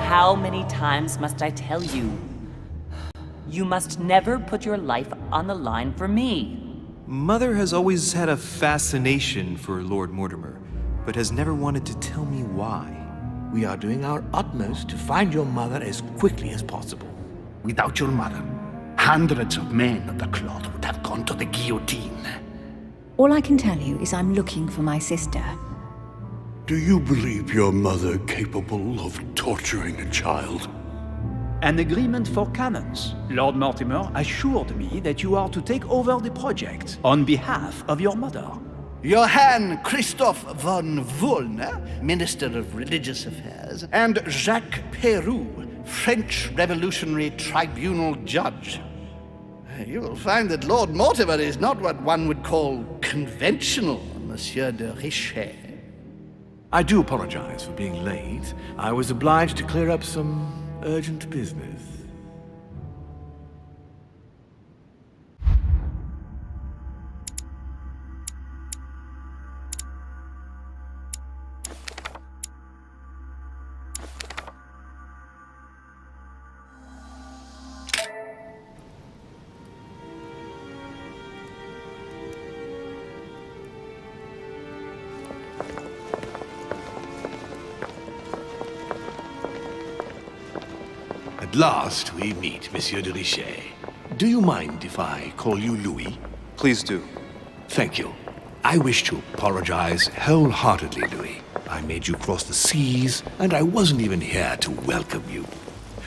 how many times must I tell you? You must never put your life on the line for me. Mother has always had a fascination for Lord Mortimer, but has never wanted to tell me why. We are doing our utmost to find your mother as quickly as possible. Without your mother, hundreds of men of the cloth would have gone to the guillotine. All I can tell you is I'm looking for my sister. Do you believe your mother capable of torturing a child? An agreement for cannons. Lord Mortimer assured me that you are to take over the project on behalf of your mother. Johann Christoph von Wollner, Minister of Religious Affairs, and Jacques Peroux, French Revolutionary Tribunal Judge. You will find that Lord Mortimer is not what one would call conventional, Monsieur de Richet. I do apologize for being late. I was obliged to clear up some urgent business. At last we meet, Monsieur de Richet. Do you mind if I call you Louis? Please do. Thank you. I wish to apologize wholeheartedly, Louis. I made you cross the seas, and I wasn't even here to welcome you.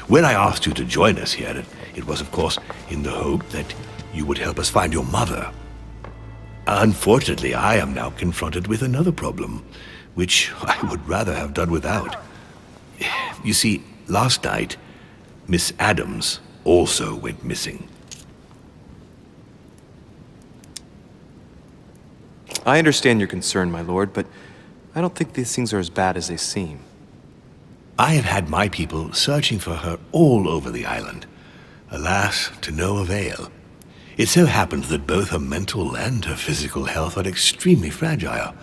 When I asked you to join us here, it was, of course, in the hope that you would help us find your mother. Unfortunately, I am now confronted with another problem, which I would rather have done without. You see, last night, Miss Adams also went missing. I understand your concern, my lord, but I don't think these things are as bad as they seem. I have had my people searching for her all over the island. Alas, to no avail. It so happens that both her mental and her physical health are extremely fragile.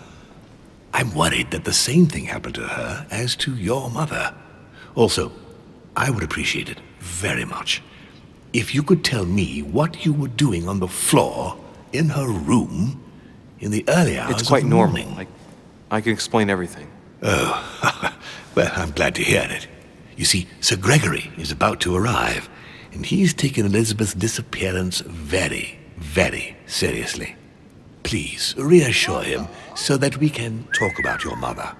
I'm worried that the same thing happened to her as to your mother. Also, I would appreciate it very much if you could tell me what you were doing on the floor in her room in the early hours of the morning. It's quite normal. I can explain everything. Oh, well, I'm glad to hear it. You see, Sir Gregory is about to arrive, and he's taken Elizabeth's disappearance very, very seriously. Please reassure him so that we can talk about your mother.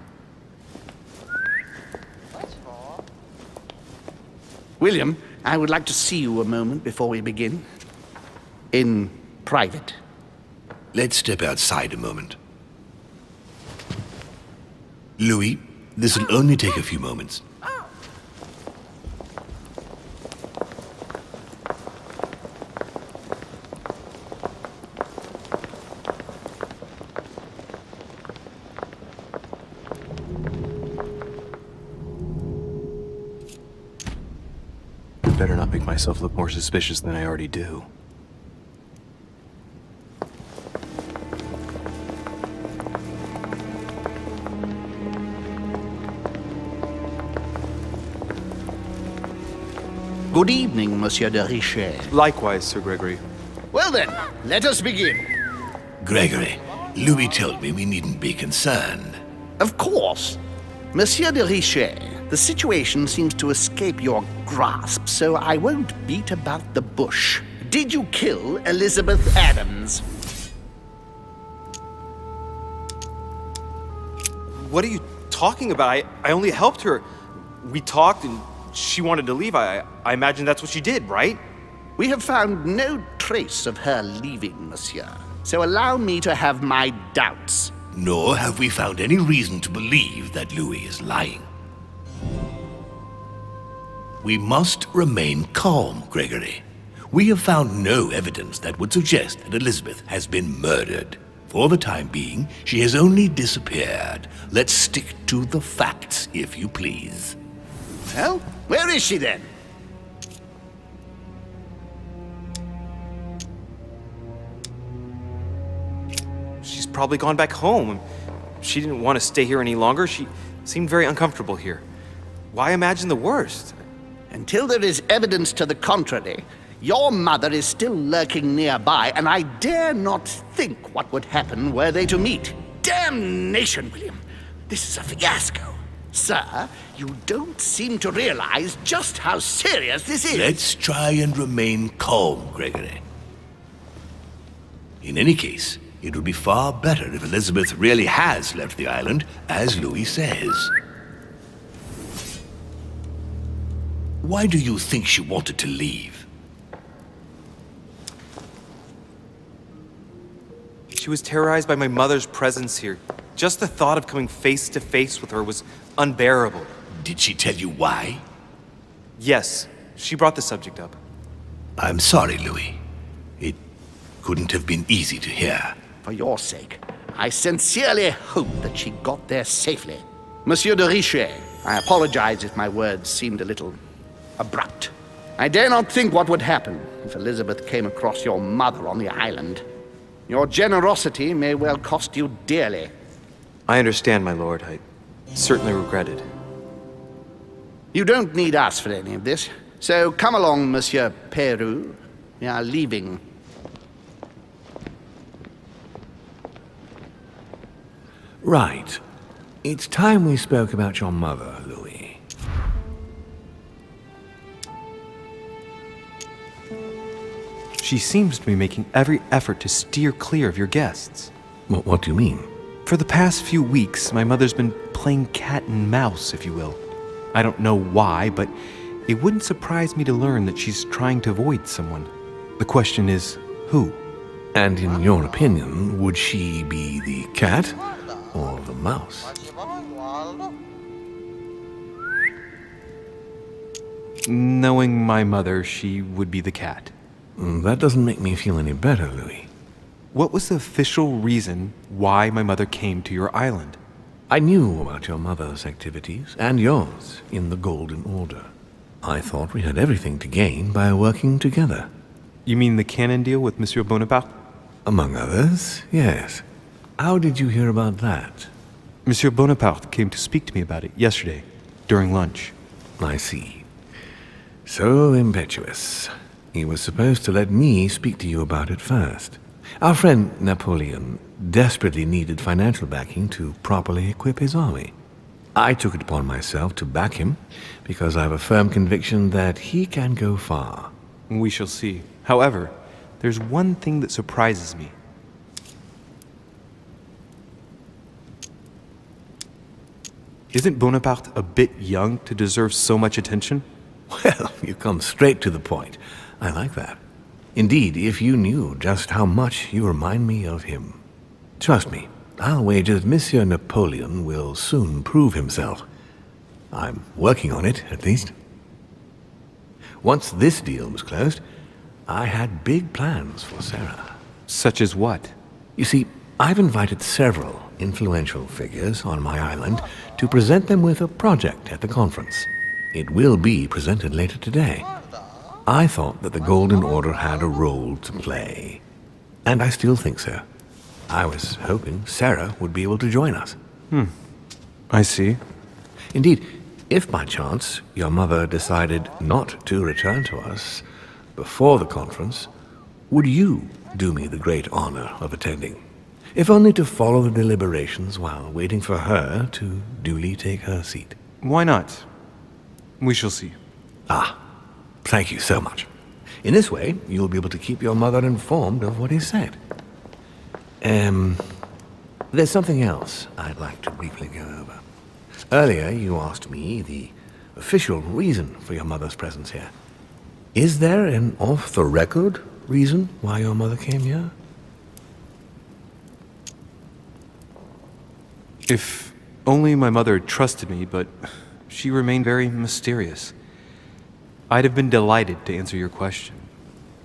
William, I would like to see you a moment before we begin. In private. Let's step outside a moment. Louis, this will only take a few moments. Better not make myself look more suspicious than I already do. Good evening, Monsieur de Richet. Likewise, Sir Gregory. Well then, let us begin. Gregory, Louis told me we needn't be concerned. Of course. Monsieur de Richet, the situation seems to escape your grasp, so I won't beat about the bush. Did you kill Elizabeth Adams? What are you talking about? I only helped her. We talked and she wanted to leave. I imagine that's what she did, right? We have found no trace of her leaving, monsieur. So allow me to have my doubts. Nor have we found any reason to believe that Louis is lying. We must remain calm, Gregory. We have found no evidence that would suggest that Elizabeth has been murdered. For the time being, she has only disappeared. Let's stick to the facts, if you please. Well, where is she then? She's probably gone back home. She didn't want to stay here any longer. She seemed very uncomfortable here. Why imagine the worst? Until there is evidence to the contrary, your mother is still lurking nearby, and I dare not think what would happen were they to meet. Damnation, William! This is a fiasco. Sir, you don't seem to realize just how serious this is. Let's try and remain calm, Gregory. In any case, it would be far better if Elizabeth really has left the island, as Louis says. Why do you think she wanted to leave? She was terrorized by my mother's presence here. Just the thought of coming face to face with her was unbearable. Did she tell you why? Yes, she brought the subject up. I'm sorry, Louis. It couldn't have been easy to hear. For your sake, I sincerely hope that she got there safely. Monsieur de Richet, I apologize if my words seemed a little abrupt. I dare not think what would happen if Elizabeth came across your mother on the island. Your generosity may well cost you dearly. I understand, my lord. I certainly regret it. You don't need us for any of this. So come along, Monsieur Peru. We are leaving. Right. It's time we spoke about your mother, Louis. She seems to be making every effort to steer clear of your guests. What do you mean? For the past few weeks, my mother's been playing cat and mouse, if you will. I don't know why, but it wouldn't surprise me to learn that she's trying to avoid someone. The question is, who? And in your opinion, would she be the cat or the mouse? Knowing my mother, she would be the cat. That doesn't make me feel any better, Louis. What was the official reason why my mother came to your island? I knew about your mother's activities, and yours, in the Golden Order. I thought we had everything to gain by working together. You mean the canon deal with Monsieur Bonaparte? Among others, yes. How did you hear about that? Monsieur Bonaparte came to speak to me about it yesterday, during lunch. I see. So impetuous. He was supposed to let me speak to you about it first. Our friend Napoleon desperately needed financial backing to properly equip his army. I took it upon myself to back him because I have a firm conviction that he can go far. We shall see. However, there's one thing that surprises me. Isn't Bonaparte a bit young to deserve so much attention? Well, you come straight to the point. I like that. Indeed, if you knew just how much you remind me of him. Trust me, I'll wager that Monsieur Napoleon will soon prove himself. I'm working on it, at least. Once this deal was closed, I had big plans for Sarah. Such as what? You see, I've invited several influential figures on my island to present them with a project at the conference. It will be presented later today. I thought that the Golden Order had a role to play. And I still think so. I was hoping Sarah would be able to join us. I see. Indeed, if by chance your mother decided not to return to us before the conference, would you do me the great honor of attending? If only to follow the deliberations while waiting for her to duly take her seat. Why not? We shall see. Thank you so much. In this way, you'll be able to keep your mother informed of what is said. There's something else I'd like to briefly go over. Earlier, you asked me the official reason for your mother's presence here. Is there an off-the-record reason why your mother came here? If only my mother had trusted me, but she remained very mysterious. I'd have been delighted to answer your question.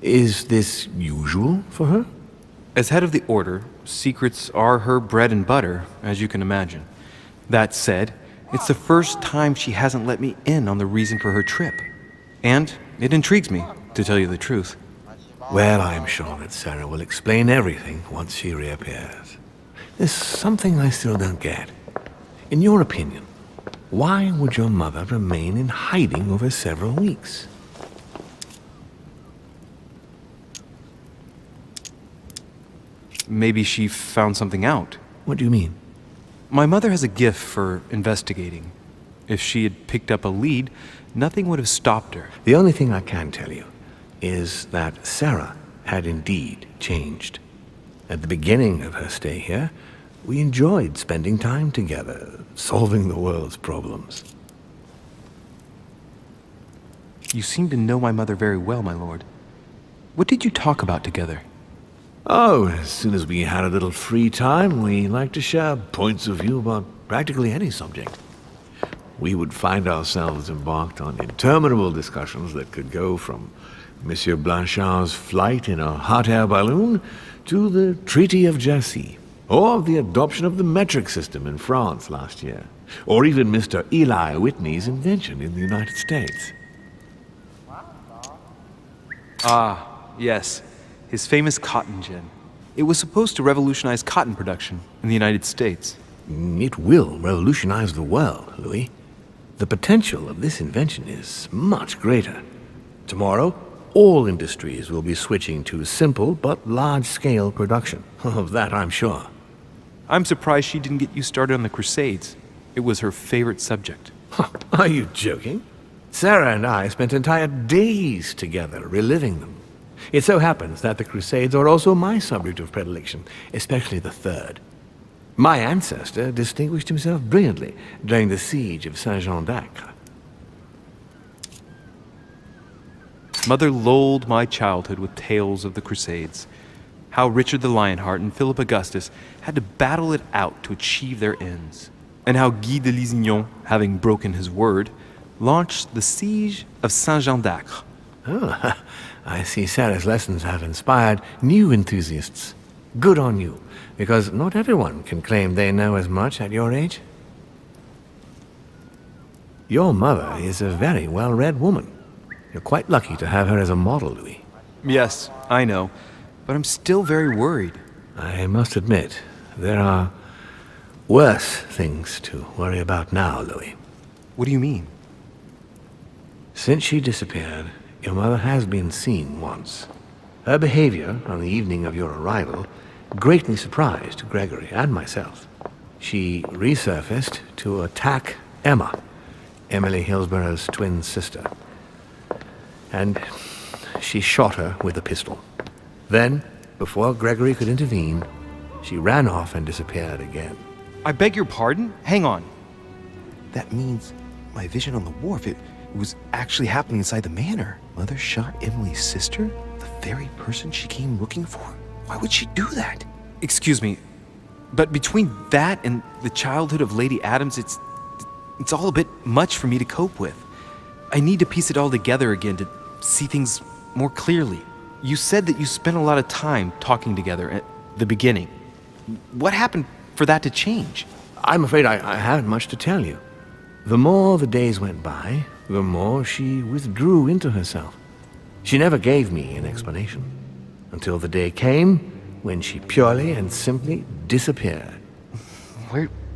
Is this usual for her? As head of the Order, secrets are her bread and butter, as you can imagine. That said, it's the first time she hasn't let me in on the reason for her trip. And it intrigues me, to tell you the truth. Well, I'm sure that Sarah will explain everything once she reappears. There's something I still don't get. In your opinion, Why would your mother remain in hiding over several weeks? Maybe she found something out. What do you mean? My mother has a gift for investigating. If she had picked up a lead, nothing would have stopped her. The only thing I can tell you is that Sarah had indeed changed. At the beginning of her stay here, we enjoyed spending time together, solving the world's problems. You seem to know my mother very well, my lord. What did you talk about together? Oh, as soon as we had a little free time, we liked to share points of view about practically any subject. We would find ourselves embarked on interminable discussions that could go from Monsieur Blanchard's flight in a hot air balloon to the Treaty of Jassy, or the adoption of the metric system in France last year, or even Mr. Eli Whitney's invention in the United States. Ah, yes. His famous cotton gin. It was supposed to revolutionize cotton production in the United States. It will revolutionize the world, Louis. The potential of this invention is much greater. Tomorrow, all industries will be switching to simple but large-scale production. Of that, I'm sure. I'm surprised she didn't get you started on the Crusades. It was her favorite subject. Are you joking? Sarah and I spent entire days together reliving them. It so happens that the Crusades are also my subject of predilection, especially the third. My ancestor distinguished himself brilliantly during the siege of Saint-Jean d'Acre. Mother lulled my childhood with tales of the Crusades. How Richard the Lionheart and Philip Augustus had to battle it out to achieve their ends. And how Guy de Lusignan, having broken his word, launched the siege of Saint-Jean d'Acre. Oh, I see Sarah's lessons have inspired new enthusiasts. Good on you, because not everyone can claim they know as much at your age. Your mother is a very well-read woman. You're quite lucky to have her as a model, Louis. Yes, I know, but I'm still very worried. I must admit, there are worse things to worry about now, Louis. What do you mean? Since she disappeared, your mother has been seen once. Her behavior on the evening of your arrival greatly surprised Gregory and myself. She resurfaced to attack Emma, Emily Hillsborough's twin sister. And she shot her with a pistol. Then, before Gregory could intervene, she ran off and disappeared again. I beg your pardon? Hang on. That means my vision on the wharf, it was actually happening inside the manor. Mother shot Emily's sister? The very person she came looking for? Why would she do that? Excuse me, but between that and the childhood of Lady Adams, it's all a bit much for me to cope with. I need to piece it all together again to see things more clearly. You said that you spent a lot of time talking together at the beginning. What happened for that to change? I'm afraid I haven't much to tell you. The more the days went by, the more she withdrew into herself. She never gave me an explanation, until the day came when she purely and simply disappeared.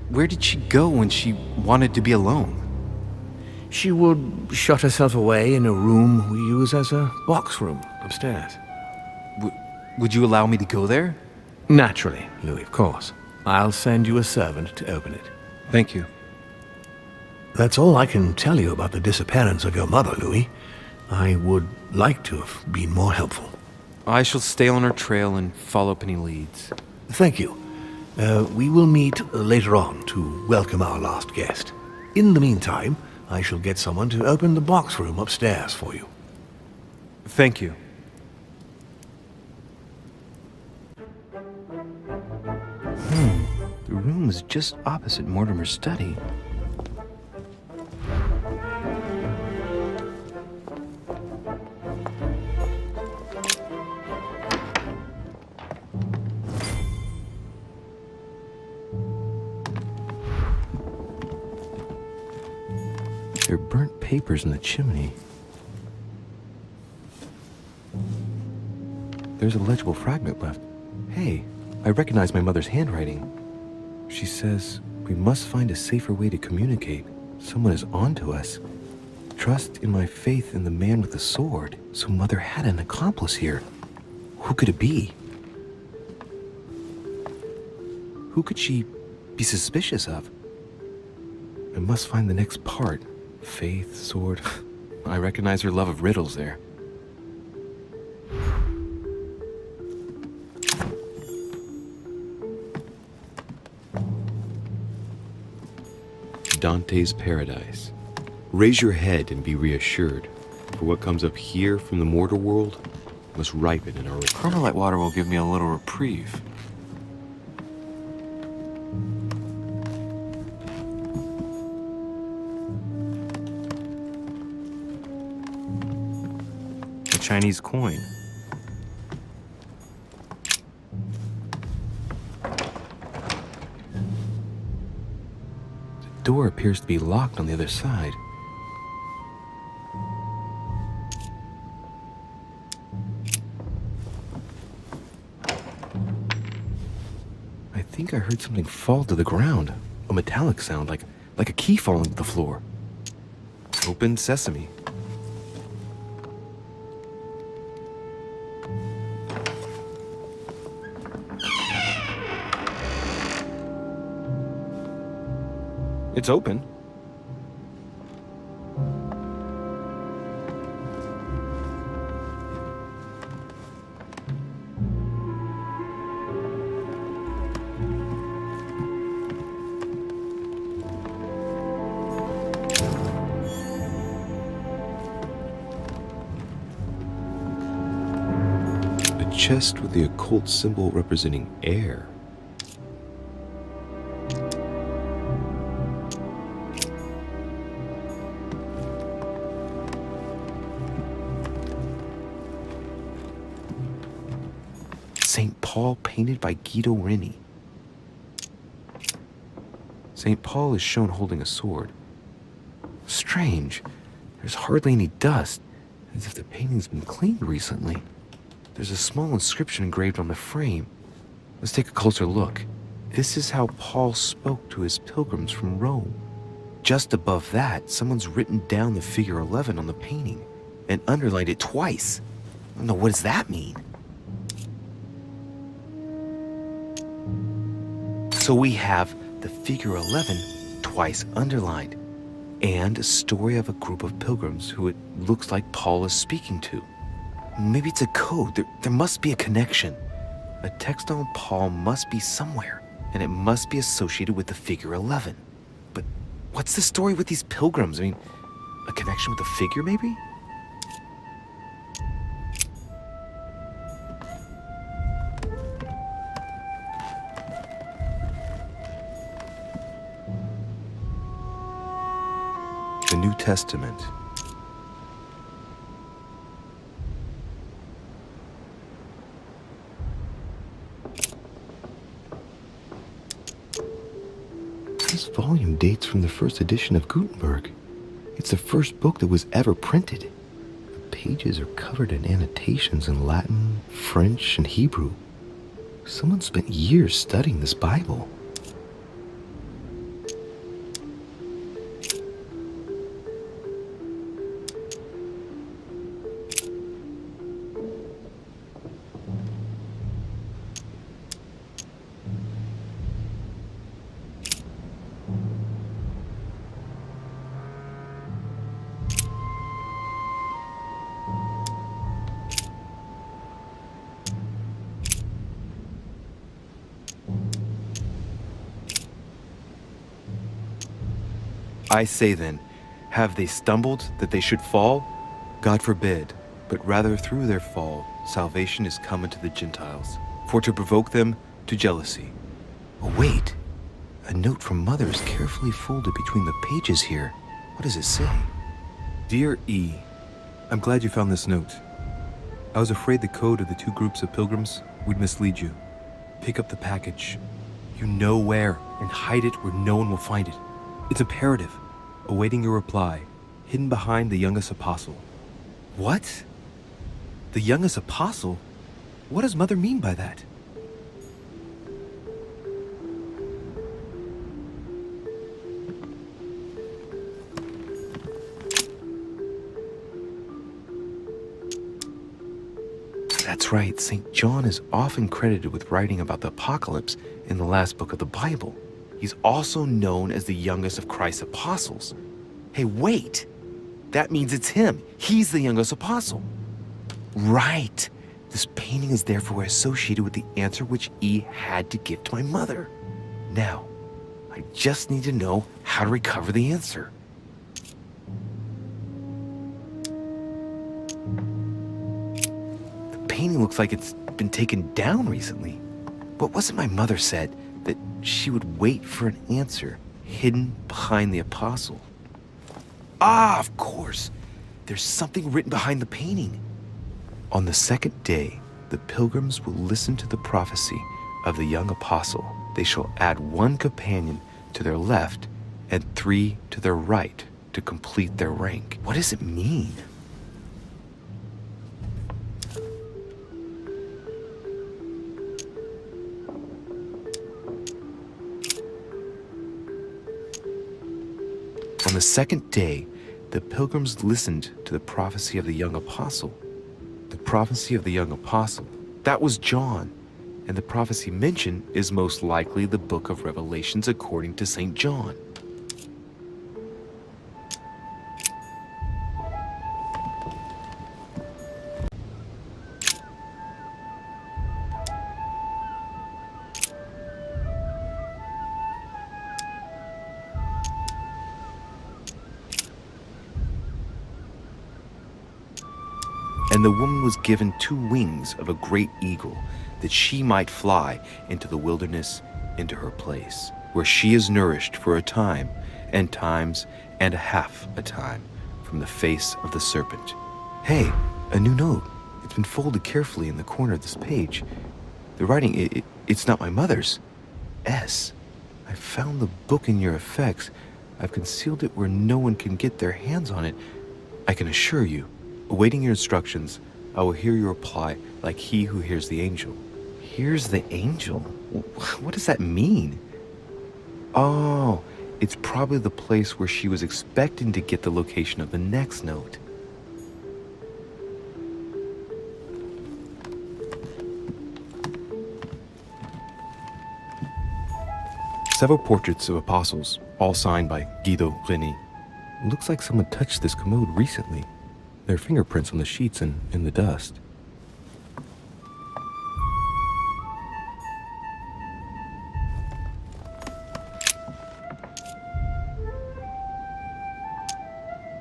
Where did she go when she wanted to be alone? She would shut herself away in a room we use as a box room upstairs. Would you allow me to go there? Naturally, Louis, of course. I'll send you a servant to open it. Thank you. That's all I can tell you about the disappearance of your mother, Louis. I would like to have been more helpful. I shall stay on her trail and follow up any leads. Thank you. We will meet later on to welcome our last guest. In the meantime, I shall get someone to open the box room upstairs for you. Thank you. The room is just opposite Mortimer's study. There are burnt papers in the chimney. There's a legible fragment left. Hey, I recognize my mother's handwriting. She says we must find a safer way to communicate Someone is onto us. Trust in my faith in the man with the sword. So Mother had an accomplice here. Who could it be? Who could she be suspicious of? I must find the next part. Faith, sword. I recognize her love of riddles there. Dante's Paradise. Raise your head and be reassured, for what comes up here from the mortar world must ripen in our return. Carmelite water will give me a little reprieve. A Chinese coin. The door appears to be locked on the other side. I think I heard something fall to the ground. A metallic sound, like a key falling to the floor. Open sesame. It's open. A chest with the occult symbol representing air. St. Paul painted by Guido Reni. St. Paul is shown holding a sword. Strange. There's hardly any dust, as if the painting's been cleaned recently. There's a small inscription engraved on the frame. Let's take a closer look. This is how Paul spoke to his pilgrims from Rome. Just above that, someone's written down the figure 11 on the painting and underlined it twice. I don't know, what does that mean? So we have the figure 11 twice underlined, and a story of a group of pilgrims who it looks like Paul is speaking to. Maybe it's a code. There must be a connection. A text on Paul must be somewhere, and it must be associated with the figure 11. But what's the story with these pilgrims? I mean, a connection with the figure, maybe? The New Testament. This volume dates from the first edition of Gutenberg. It's the first book that was ever printed. The pages are covered in annotations in Latin, French, and Hebrew. Someone spent years studying this Bible. I say then, have they stumbled that they should fall? God forbid, but rather through their fall, salvation is come unto the Gentiles, for to provoke them to jealousy. Oh wait, a note from Mother is carefully folded between the pages here. What does it say? Dear E, I'm glad you found this note. I was afraid the code of the two groups of pilgrims would mislead you. Pick up the package. You know where, and hide it where no one will find it. It's imperative. Awaiting your reply, hidden behind the youngest apostle. What? The youngest apostle? What does Mother mean by that? That's right, St. John is often credited with writing about the apocalypse in the last book of the Bible. He's also known as the youngest of Christ's apostles. Hey, wait! That means it's him. He's the youngest apostle. Right. This painting is therefore associated with the answer which E had to give to my mother. Now, I just need to know how to recover the answer. The painting looks like it's been taken down recently. But wasn't my mother said that she would wait for an answer hidden behind the apostle? Ah, of course. There's something written behind the painting. On the second day, the pilgrims will listen to the prophecy of the young apostle. They shall add 1 companion to their left and 3 to their right to complete their rank. What does it mean? On the second day, the pilgrims listened to the prophecy of the young apostle. The prophecy of the young apostle, that was John, and the prophecy mentioned is most likely the book of Revelations according to St. John. And the woman was given 2 wings of a great eagle, that she might fly into the wilderness, into her place, where she is nourished for a time, and times and a half a time, from the face of the serpent. Hey, a new note. It's been folded carefully in the corner of this page. The writing, it's not my mother's. S. I found the book in your effects. I've concealed it where no one can get their hands on it. I can assure you, awaiting your instructions, I will hear your reply like he who hears the angel. Hears the angel? What does that mean? Oh, it's probably the place where she was expecting to get the location of the next note. Several portraits of apostles, all signed by Guido Reni. Looks like someone touched this commode recently. There are fingerprints on the sheets and in the dust.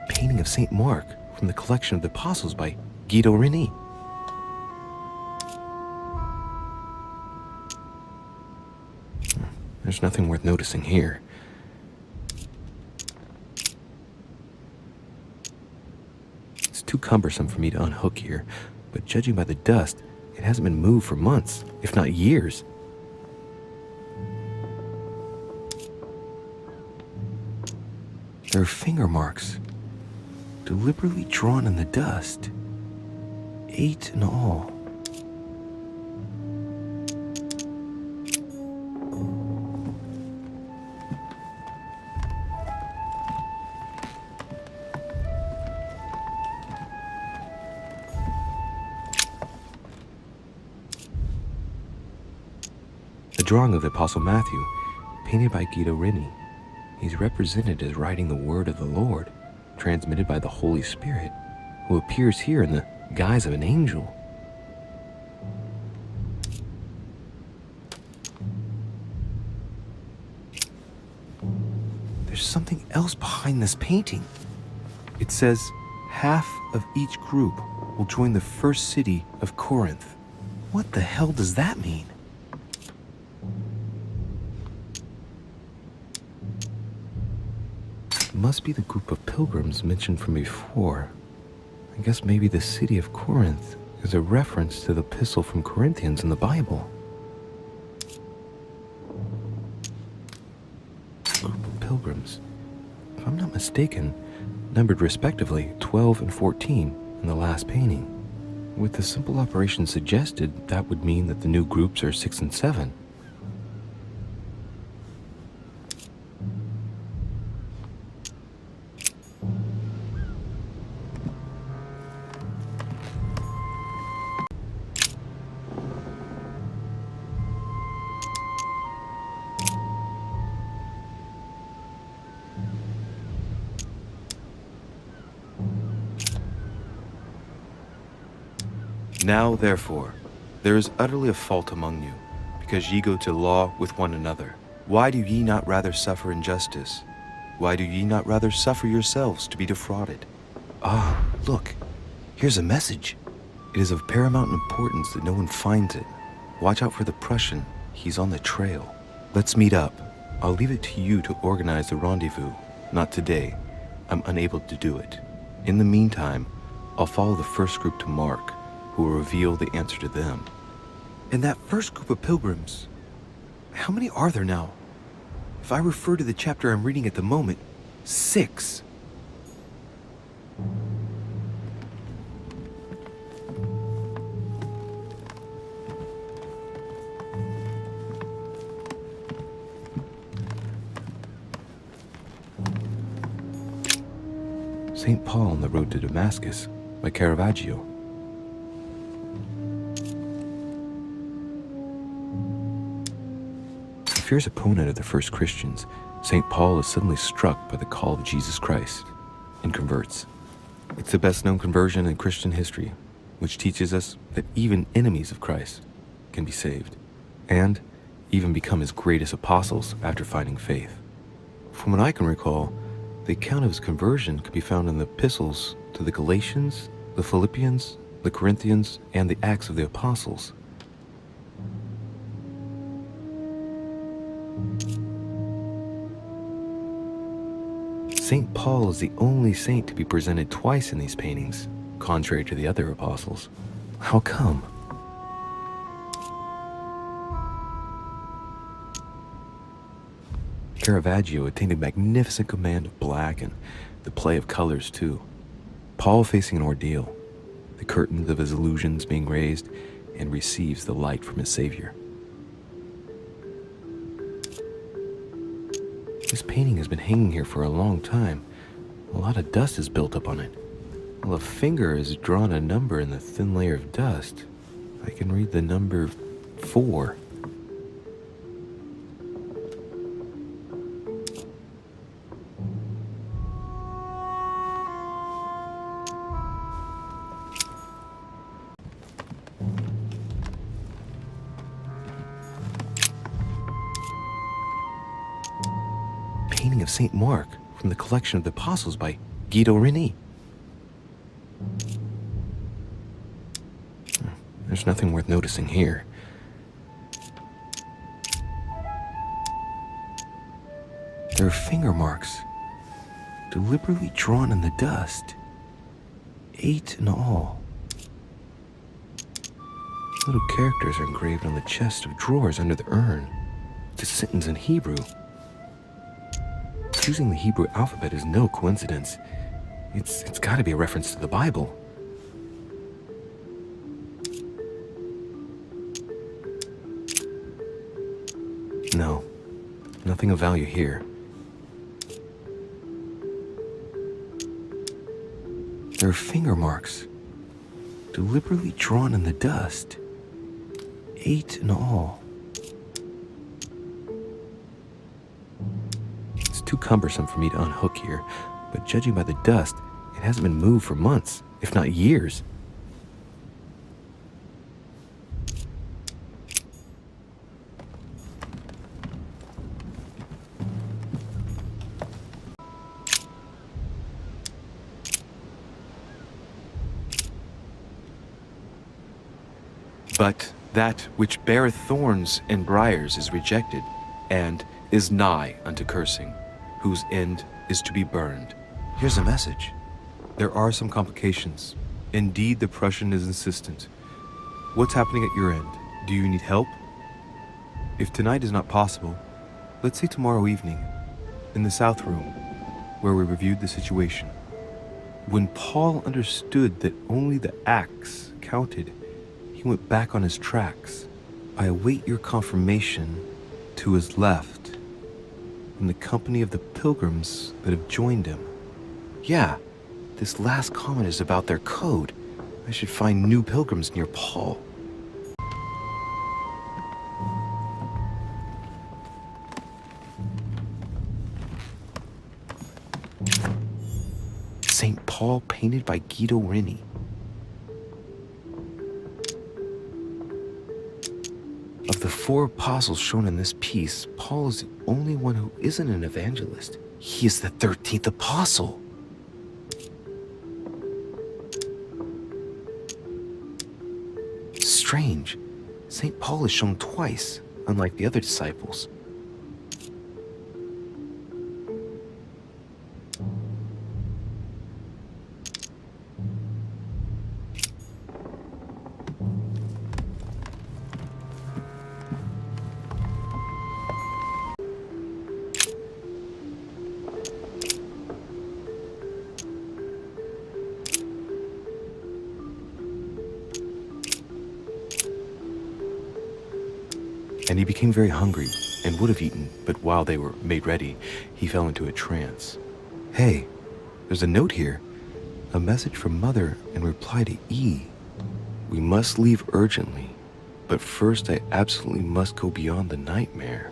Painting of St. Mark from the collection of the Apostles by Guido Reni. There's nothing worth noticing here. It's too cumbersome for me to unhook here, but judging by the dust, it hasn't been moved for months, if not years. There are finger marks, deliberately drawn in the dust. 8 in all. A drawing of the Apostle Matthew, painted by Guido Reni. He's represented as writing the word of the Lord, transmitted by the Holy Spirit, who appears here in the guise of an angel. There's something else behind this painting. It says, half of each group will join the first city of Corinth. What the hell does that mean? Must be the group of pilgrims mentioned from before. I guess maybe the city of Corinth is a reference to the epistle from Corinthians in the Bible. Group of pilgrims, if I'm not mistaken, numbered respectively 12 and 14 in the last painting. With the simple operation suggested, that would mean that the new groups are 6 and 7. Now, therefore, there is utterly a fault among you, because ye go to law with one another. Why do ye not rather suffer injustice? Why do ye not rather suffer yourselves to be defrauded? Ah, look, here's a message. It is of paramount importance that no one finds it. Watch out for the Prussian. He's on the trail. Let's meet up. I'll leave it to you to organize the rendezvous. Not today. I'm unable to do it. In the meantime, I'll follow the first group to Mark, who will reveal the answer to them. And that first group of pilgrims, how many are there now? If I refer to the chapter I'm reading at the moment, 6. St. Paul on the Road to Damascus by Caravaggio. A fierce opponent of the first Christians, St. Paul is suddenly struck by the call of Jesus Christ and converts. It's the best known conversion in Christian history, which teaches us that even enemies of Christ can be saved, and even become his greatest apostles after finding faith. From what I can recall, the account of his conversion could be found in the epistles to the Galatians, the Philippians, the Corinthians, and the Acts of the Apostles. St. Paul is the only saint to be presented twice in these paintings, contrary to the other apostles. How come? Caravaggio attained a magnificent command of black and the play of colors too. Paul facing an ordeal, the curtains of his illusions being raised, and receives the light from his Savior. This painting has been hanging here for a long time. A lot of dust is built up on it. While a finger has drawn a number in the thin layer of dust, I can read the number 4. Painting of St. Mark from the collection of the Apostles by Guido Reni. There's nothing worth noticing here. There are finger marks, deliberately drawn in the dust. 8 in all. Little characters are engraved on the chest of drawers under the urn. It's a sentence in Hebrew. Choosing the Hebrew alphabet is no coincidence. It's got to be a reference to the Bible. No, nothing of value here. There are finger marks, deliberately drawn in the dust. 8 in all. It's too cumbersome for me to unhook here, but judging by the dust, it hasn't been moved for months, if not years. But that which beareth thorns and briars is rejected, and is nigh unto cursing, whose end is to be burned. Here's a message. There are some complications. Indeed, the Prussian is insistent. What's happening at your end? Do you need help? If tonight is not possible, let's say tomorrow evening, in the South Room, where we reviewed the situation. When Paul understood that only the axe counted, he went back on his tracks. I await your confirmation to his left, in the company of the pilgrims that have joined him. Yeah, this last comment is about their code. I should find new pilgrims near Paul. St. Paul painted by Guido Reni. the 4 apostles shown in this piece, Paul is the only one who isn't an evangelist. He is the 13th apostle. Strange. St. Paul is shown twice, unlike the other disciples. And he became very hungry and would have eaten, but while they were made ready, he fell into a trance. Hey, there's a note here. A message from Mother in reply to E. We must leave urgently, but first I absolutely must go beyond the nightmare.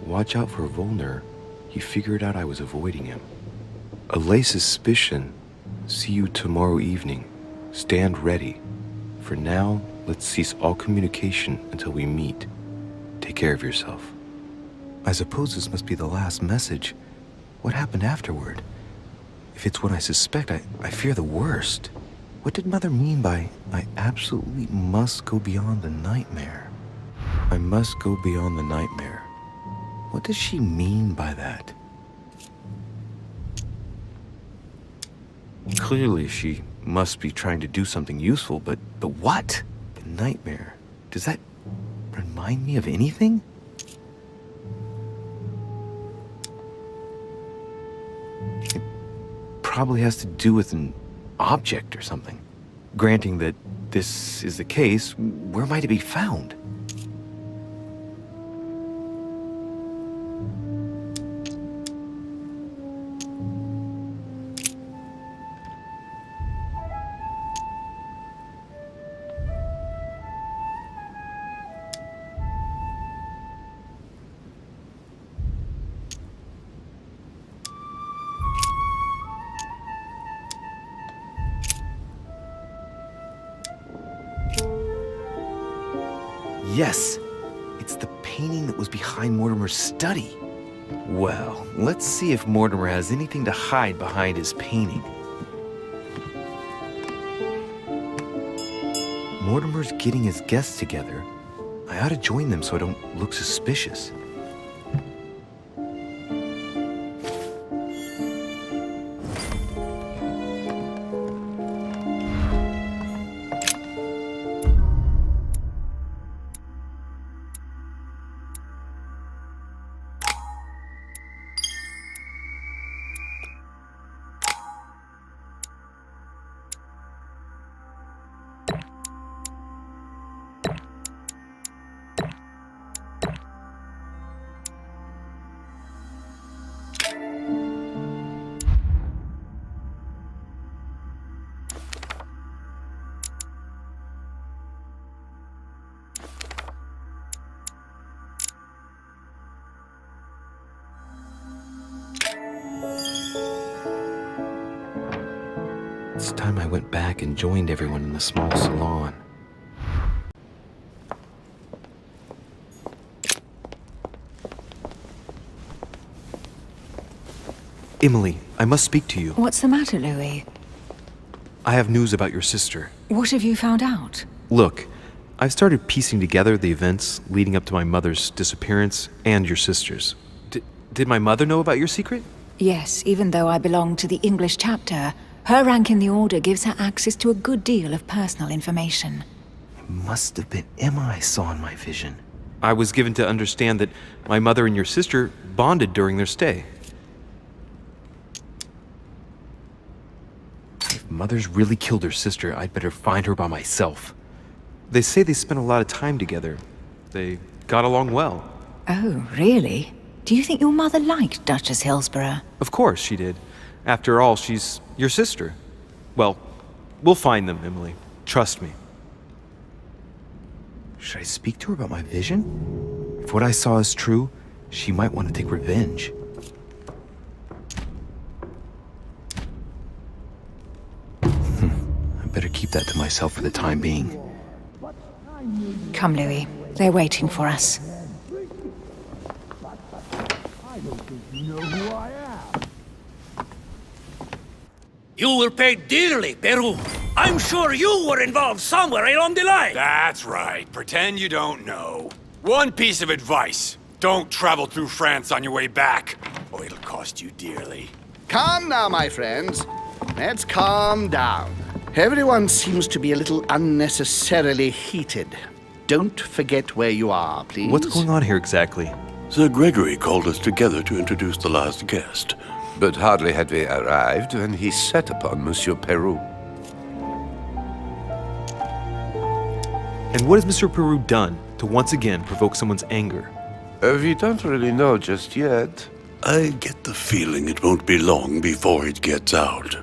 Watch out for Volner. He figured out I was avoiding him. Allay suspicion. See you tomorrow evening. Stand ready. For now, let's cease all communication until we meet. Take care of yourself. I suppose this must be the last message. What happened afterward? If it's what I suspect, I fear the worst. What did Mother mean by, I absolutely must go beyond the nightmare? I must go beyond the nightmare. What does she mean by that? Clearly, she must be trying to do something useful, but what? The nightmare. Does that remind me of anything? It probably has to do with an object or something. Granting that this is the case, where might it be found? Yes, it's the painting that was behind Mortimer's study. Well, let's see if Mortimer has anything to hide behind his painting. Mortimer's getting his guests together. I ought to join them so I don't look suspicious. It's time I went back and joined everyone in the small salon. Emily, I must speak to you. What's the matter, Louis? I have news about your sister. What have you found out? Look, I've started piecing together the events leading up to my mother's disappearance and your sister's. Did my mother know about your secret? Yes, even though I belong to the English chapter, her rank in the Order gives her access to a good deal of personal information. It must have been Emma I saw in my vision. I was given to understand that my mother and your sister bonded during their stay. If Mother's really killed her sister, I'd better find her by myself. They say they spent a lot of time together. They got along well. Oh, really? Do you think your mother liked Duchess Hillsborough? Of course she did. After all, she's your sister. Well, we'll find them, Emily. Trust me. Should I speak to her about my vision? If what I saw is true, she might want to take revenge. I better keep that to myself for the time being. Come, Louis. They're waiting for us. You will pay dearly, Peru. I'm sure you were involved somewhere along the line. That's right. Pretend you don't know. One piece of advice. Don't travel through France on your way back, or it'll cost you dearly. Calm now, my friends. Let's calm down. Everyone seems to be a little unnecessarily heated. Don't forget where you are, please. What's going on here exactly? Sir Gregory called us together to introduce the last guest. But hardly had we arrived when he set upon Monsieur Peru. And what has Monsieur Peru done to once again provoke someone's anger? We don't really know just yet. I get the feeling it won't be long before it gets out.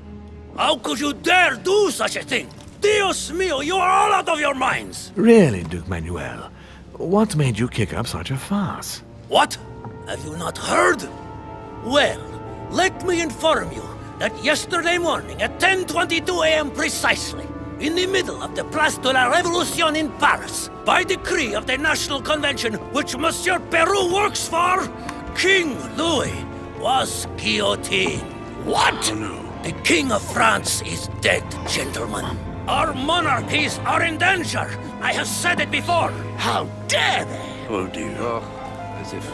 How could you dare do such a thing? Dios mío, you are all out of your minds! Really, Duke Manuel? What made you kick up such a fuss? What? Have you not heard? Well, let me inform you that yesterday morning at 10:22 a.m. precisely, in the middle of the Place de la Révolution in Paris, by decree of the National Convention which Monsieur Peru works for, King Louis was guillotined. What? Oh, no. The King of France is dead, gentlemen. Our monarchies are in danger. I have said it before. How dare they? Oh, dear. As if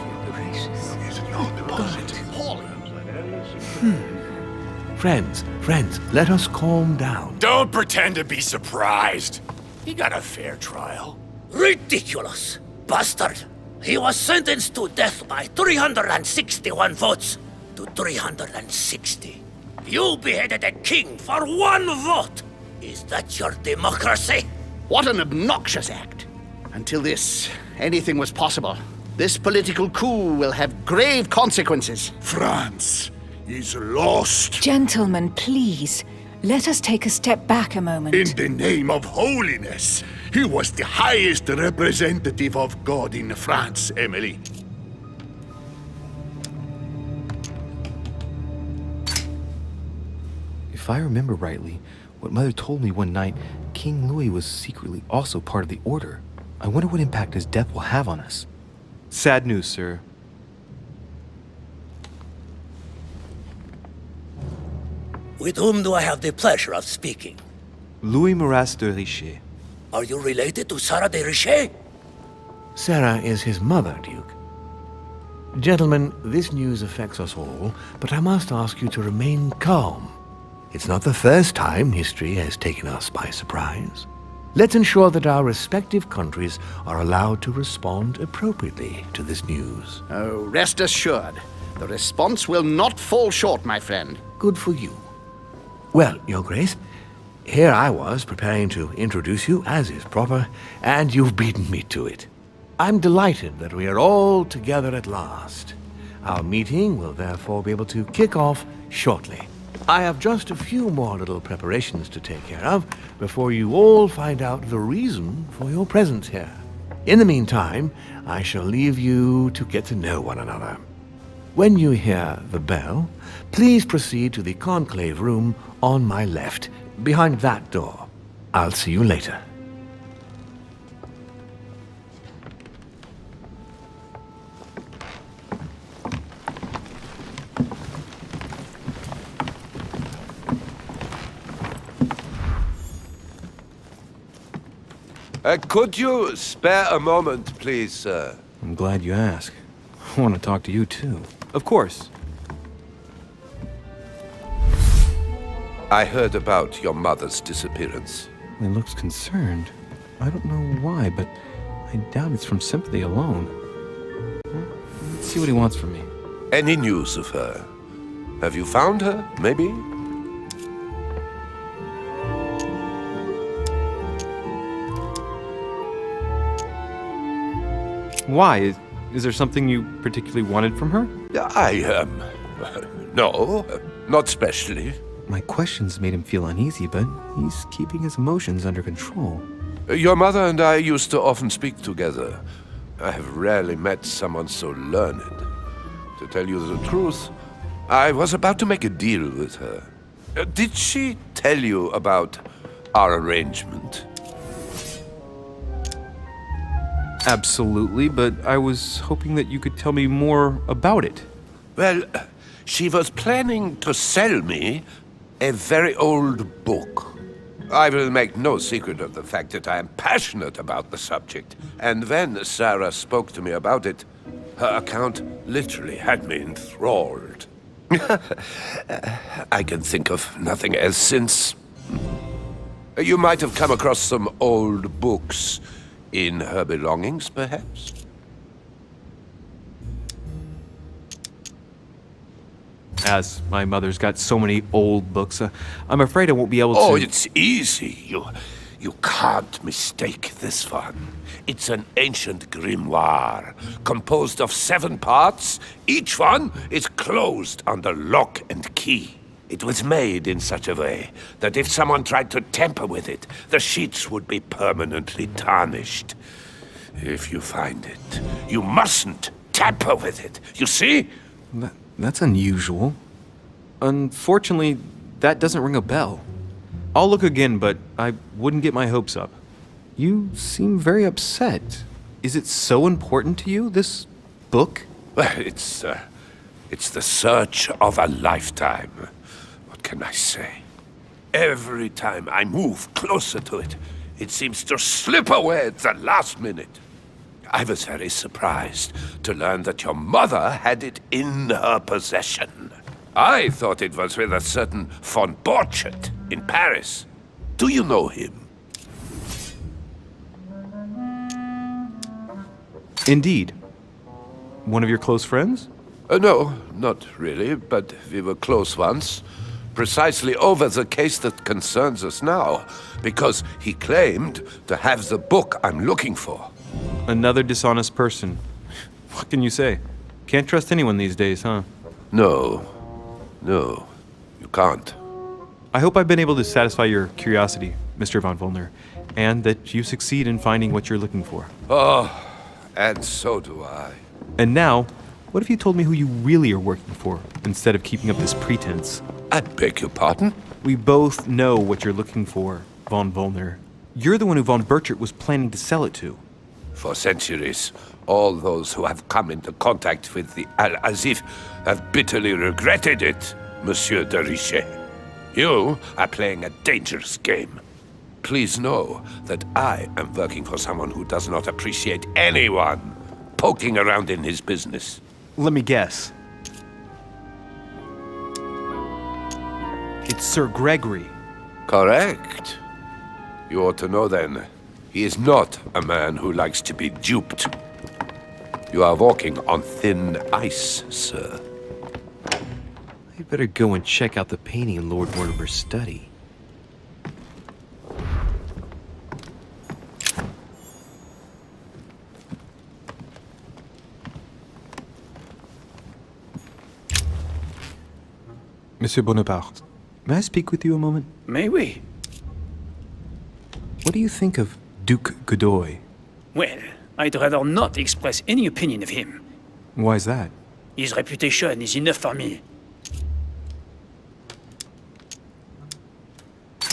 Friends, let us calm down. Don't pretend to be surprised. He got a fair trial. Ridiculous! Bastard! He was sentenced to death by 361 votes to 360. You beheaded a king for one vote! Is that your democracy? What an obnoxious act. Until this, anything was possible. This political coup will have grave consequences. France is lost. Gentlemen, please. Let us take a step back a moment. In the name of holiness. He was the highest representative of God in France, Emily. If I remember rightly, what Mother told me one night, King Louis was secretly also part of the Order. I wonder what impact his death will have on us. Sad news, sir. With whom do I have the pleasure of speaking? Louis Maras de Richet. Are you related to Sarah de Richet? Sarah is his mother, Duke. Gentlemen, this news affects us all, but I must ask you to remain calm. It's not the first time history has taken us by surprise. Let's ensure that our respective countries are allowed to respond appropriately to this news. Oh, rest assured. The response will not fall short, my friend. Good for you. Well, Your Grace, here I was preparing to introduce you as is proper, and you've beaten me to it. I'm delighted that we are all together at last. Our meeting will therefore be able to kick off shortly. I have just a few more little preparations to take care of before you all find out the reason for your presence here. In the meantime, I shall leave you to get to know one another. When you hear the bell, please proceed to the conclave room on my left, behind that door. I'll see you later. Could you spare a moment, please, sir? I'm glad you asked. I want to talk to you, too. Of course. I heard about your mother's disappearance. He looks concerned. I don't know why, but I doubt it's from sympathy alone. Let's see what he wants from me. Any news of her? Have you found her, maybe? Why? Is there something you particularly wanted from her? No, not specially. My questions made him feel uneasy, but he's keeping his emotions under control. Your mother and I used to often speak together. I have rarely met someone so learned. To tell you the truth, I was about to make a deal with her. Did she tell you about our arrangement? Absolutely, but I was hoping that you could tell me more about it. Well, she was planning to sell me a very old book. I will make no secret of the fact that I am passionate about the subject. And when Sarah spoke to me about it, her account literally had me enthralled. I can think of nothing else since. You might have come across some old books in her belongings, perhaps? As my mother's got so many old books, I'm afraid I won't be able to... Oh, it's easy. You can't mistake this one. It's an ancient grimoire, composed of 7 parts. Each one is closed under lock and key. It was made in such a way that if someone tried to tamper with it, the sheets would be permanently tarnished. If you find it, you mustn't tamper with it. You see? That's unusual. Unfortunately, that doesn't ring a bell. I'll look again, but I wouldn't get my hopes up. You seem very upset. Is it so important to you, this book? Well, it's the search of a lifetime. What can I say? Every time I move closer to it, it seems to slip away at the last minute. I was very surprised to learn that your mother had it in her possession. I thought it was with a certain von Borchet in Paris. Do you know him? Indeed. One of your close friends? No, not really, but we were close once. Precisely over the case that concerns us now, because he claimed to have the book I'm looking for. Another dishonest person. What can you say? Can't trust anyone these days, huh? No, you can't. I hope I've been able to satisfy your curiosity, Mr. von Wollner, and that you succeed in finding what you're looking for. Oh, and so do I. And now, what if you told me who you really are working for, instead of keeping up this pretense? I beg your pardon? We both know what you're looking for, von Wollner. You're the one who von Burchert was planning to sell it to. For centuries, all those who have come into contact with the Al-Azif have bitterly regretted it, Monsieur de Richet. You are playing a dangerous game. Please know that I am working for someone who does not appreciate anyone poking around in his business. Let me guess. It's Sir Gregory. Correct. You ought to know then, he is not a man who likes to be duped. You are walking on thin ice, sir. I'd better go and check out the painting in Lord Mortimer's study. Monsieur Bonaparte, may I speak with you a moment? May we? What do you think of Duke Godoy? Well, I'd rather not express any opinion of him. Why is that? His reputation is enough for me.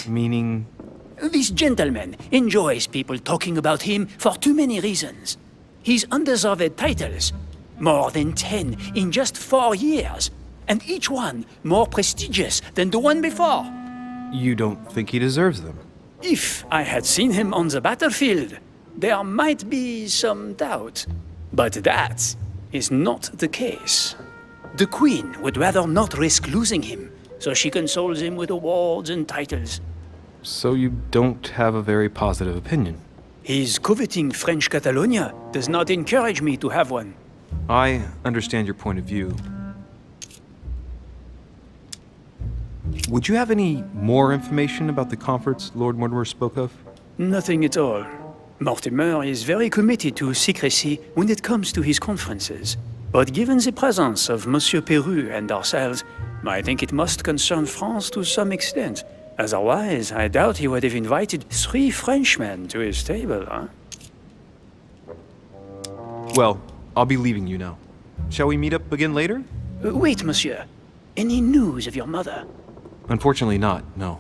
Meaning? This gentleman enjoys people talking about him for too many reasons. His undeserved titles, more than 10 in just 4 years, and each one more prestigious than the one before. You don't think he deserves them? If I had seen him on the battlefield, there might be some doubt. But that is not the case. The Queen would rather not risk losing him, so she consoles him with awards and titles. So you don't have a very positive opinion? His coveting French Catalonia does not encourage me to have one. I understand your point of view. Would you have any more information about the conference Lord Mortimer spoke of? Nothing at all. Mortimer is very committed to secrecy when it comes to his conferences. But given the presence of Monsieur Peru and ourselves, I think it must concern France to some extent. Otherwise, I doubt he would have invited 3 Frenchmen to his table, huh? Well, I'll be leaving you now. Shall we meet up again later? Wait, monsieur. Any news of your mother? Unfortunately not, no.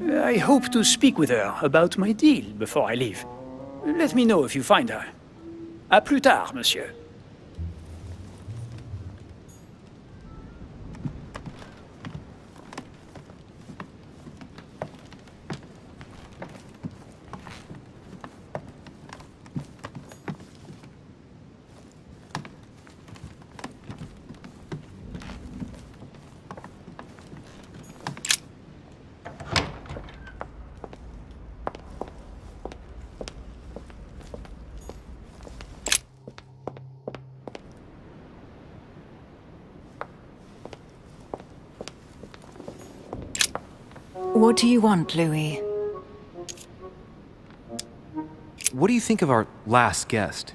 I hope to speak with her about my deal before I leave. Let me know if you find her. À plus tard, monsieur. What do you want, Louis? What do you think of our last guest?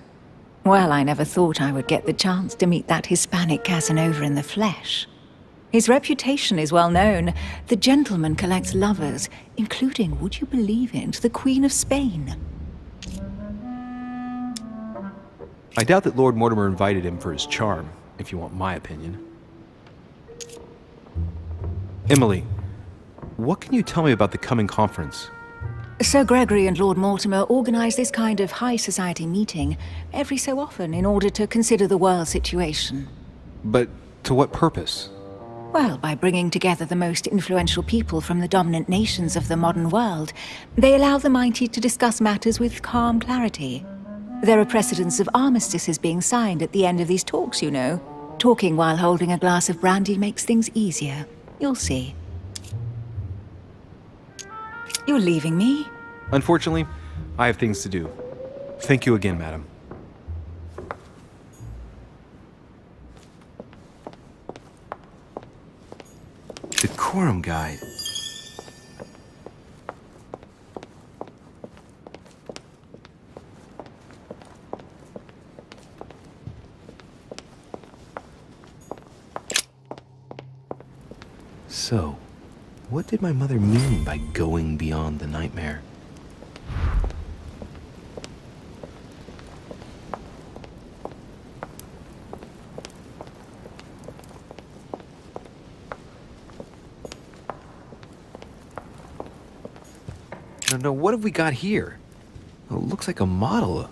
Well, I never thought I would get the chance to meet that Hispanic Casanova in the flesh. His reputation is well known. The gentleman collects lovers, including, would you believe it, the Queen of Spain. I doubt that Lord Mortimer invited him for his charm, if you want my opinion. Emily, what can you tell me about the coming conference? Sir Gregory and Lord Mortimer organize this kind of high society meeting every so often in order to consider the world situation. But to what purpose? Well, by bringing together the most influential people from the dominant nations of the modern world, they allow the mighty to discuss matters with calm clarity. There are precedents of armistices being signed at the end of these talks, you know. Talking while holding a glass of brandy makes things easier. You'll see. You're leaving me? Unfortunately, I have things to do. Thank you again, madam. Decorum guide. So, what did my mother mean by going beyond the nightmare? No, what have we got here? Oh, it looks like a model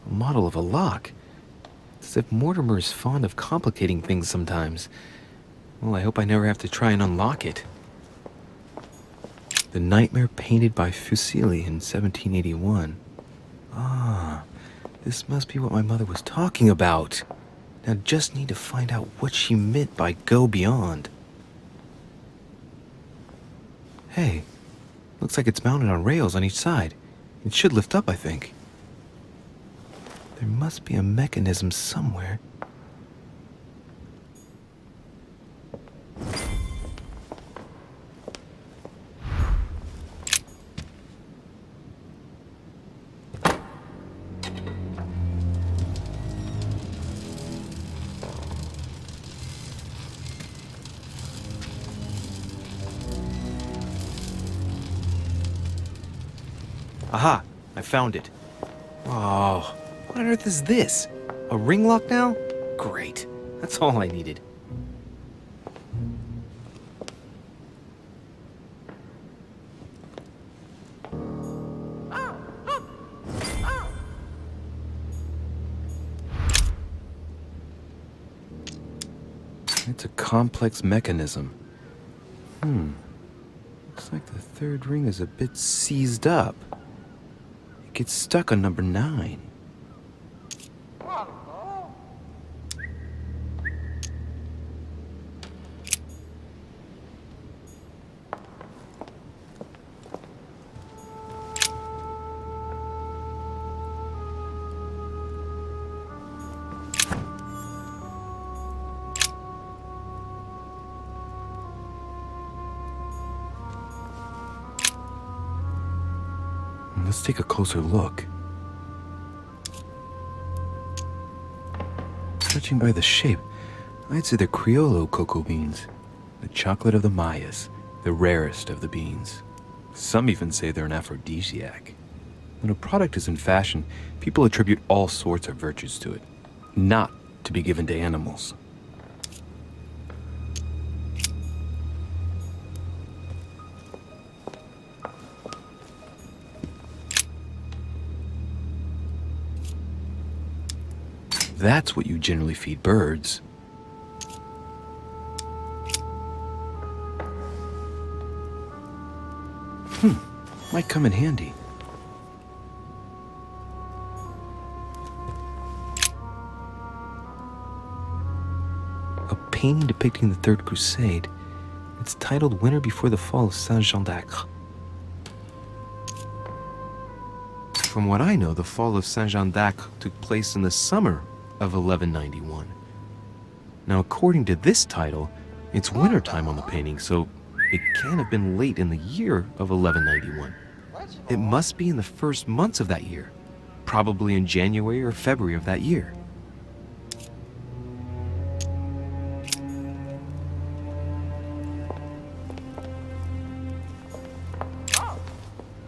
of a lock. It's as if Mortimer is fond of complicating things sometimes. Well, I hope I never have to try and unlock it. The Nightmare painted by Fuseli in 1781. Ah, this must be what my mother was talking about. Now just need to find out what she meant by go beyond. Hey, looks like it's mounted on rails on each side. It should lift up, I think. There must be a mechanism somewhere. Aha! I found it. Oh, what on earth is this? A ring lock now? Great. That's all I needed. It's a complex mechanism. Looks like the third ring is a bit seized up. It gets stuck on number 9. Let's take a closer look. Judging by the shape, I'd say they're Criollo cocoa beans. The chocolate of the Mayas, the rarest of the beans. Some even say they're an aphrodisiac. When a product is in fashion, people attribute all sorts of virtues to it, not to be given to animals. That's what you generally feed birds. Might come in handy. A painting depicting the Third Crusade. It's titled Winter Before the Fall of Saint-Jean d'Acre. From what I know, the fall of Saint-Jean d'Acre took place in the summer of 1191. Now, according to this title, it's wintertime on the painting, so it can't have been late in the year of 1191. It must be in the first months of that year, probably in January or February of that year.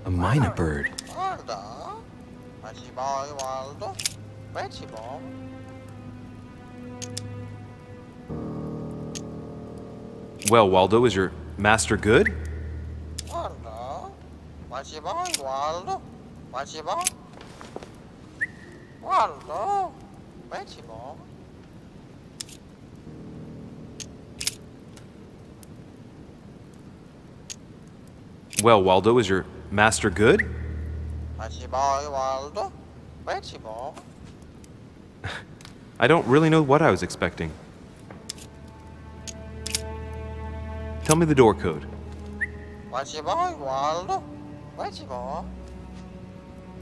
A myna bird. Well, Waldo, is your master good? Well, Waldo, is your master good? I don't really know what I was expecting. Tell me the door code.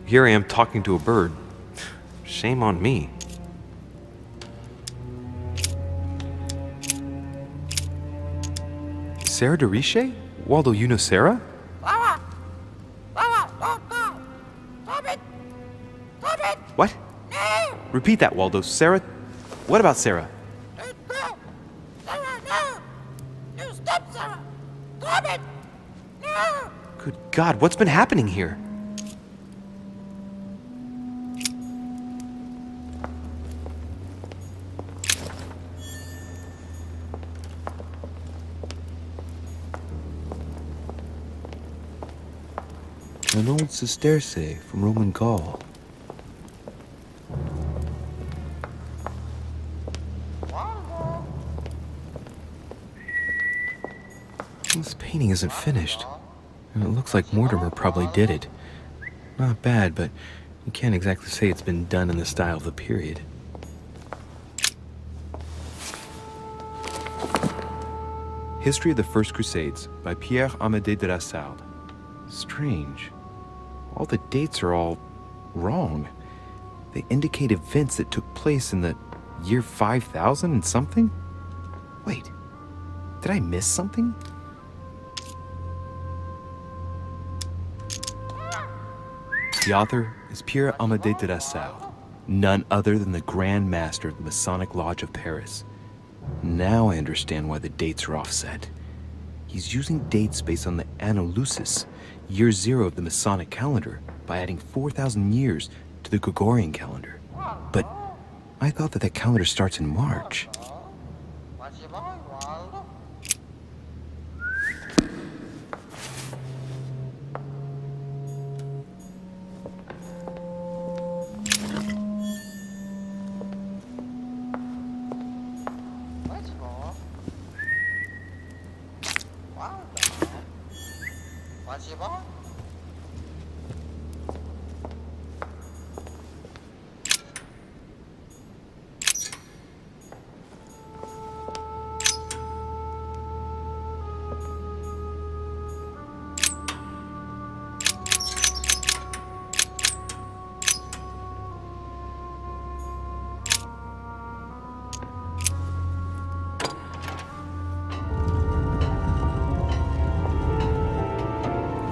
Here I am talking to a bird. Shame on me. Sarah de Riche? Waldo, you know Sarah? What? Repeat that, Waldo. Sarah? What about Sarah? Good God, what's been happening here? An old sesterce from Roman Gaul. This painting isn't finished, and it looks like Mortimer probably did it. Not bad, but you can't exactly say it's been done in the style of the period. History of the First Crusades by Pierre Amédée de la Salle. Strange. All the dates are all wrong. They indicate events that took place in the year 5000 and something? Wait, did I miss something? The author is Pierre Amédée de la Salle, none other than the Grand Master of the Masonic Lodge of Paris. Now I understand why the dates are offset. He's using dates based on the Anno Lucis, year 0 of the Masonic calendar, by adding 4,000 years to the Gregorian calendar. But I thought that calendar starts in March.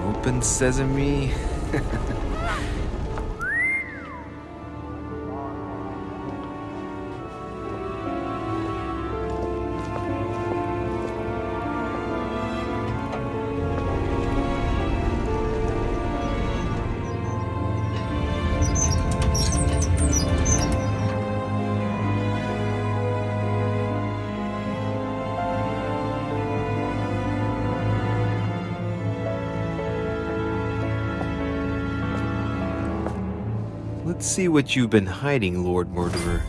Open sesame. Let's see what you've been hiding, Lord Murderer.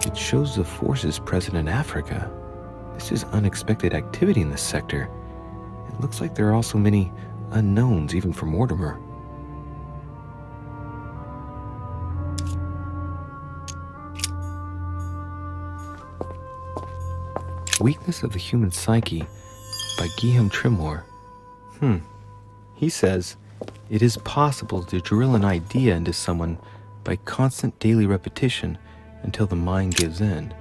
It shows the forces present in Africa. This is unexpected activity in this sector. It looks like there are also many unknowns, even for Mortimer. Weakness of the Human Psyche by Guillaume Trimore. He says, it is possible to drill an idea into someone by constant daily repetition until the mind gives in.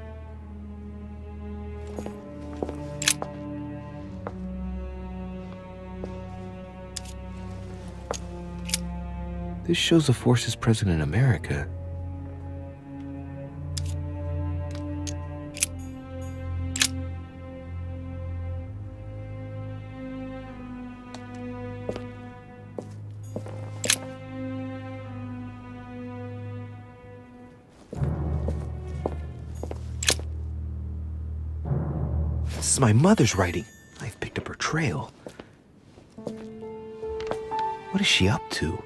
This shows the forces present in America. This is my mother's writing. I've picked up her trail. What is she up to?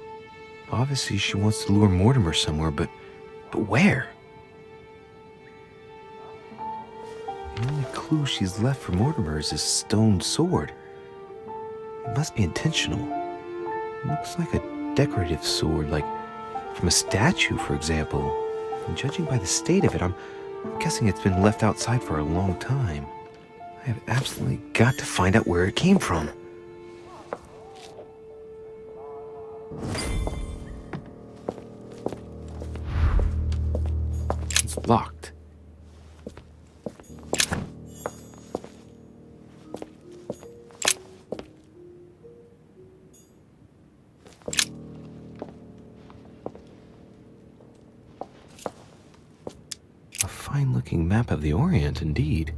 Obviously, she wants to lure Mortimer somewhere, but where? The only clue she's left for Mortimer is this stone sword. It must be intentional. It looks like a decorative sword, like from a statue, for example. And judging by the state of it, I'm guessing it's been left outside for a long time. I have absolutely got to find out where it came from. It's locked. A fine-looking map of the Orient, indeed.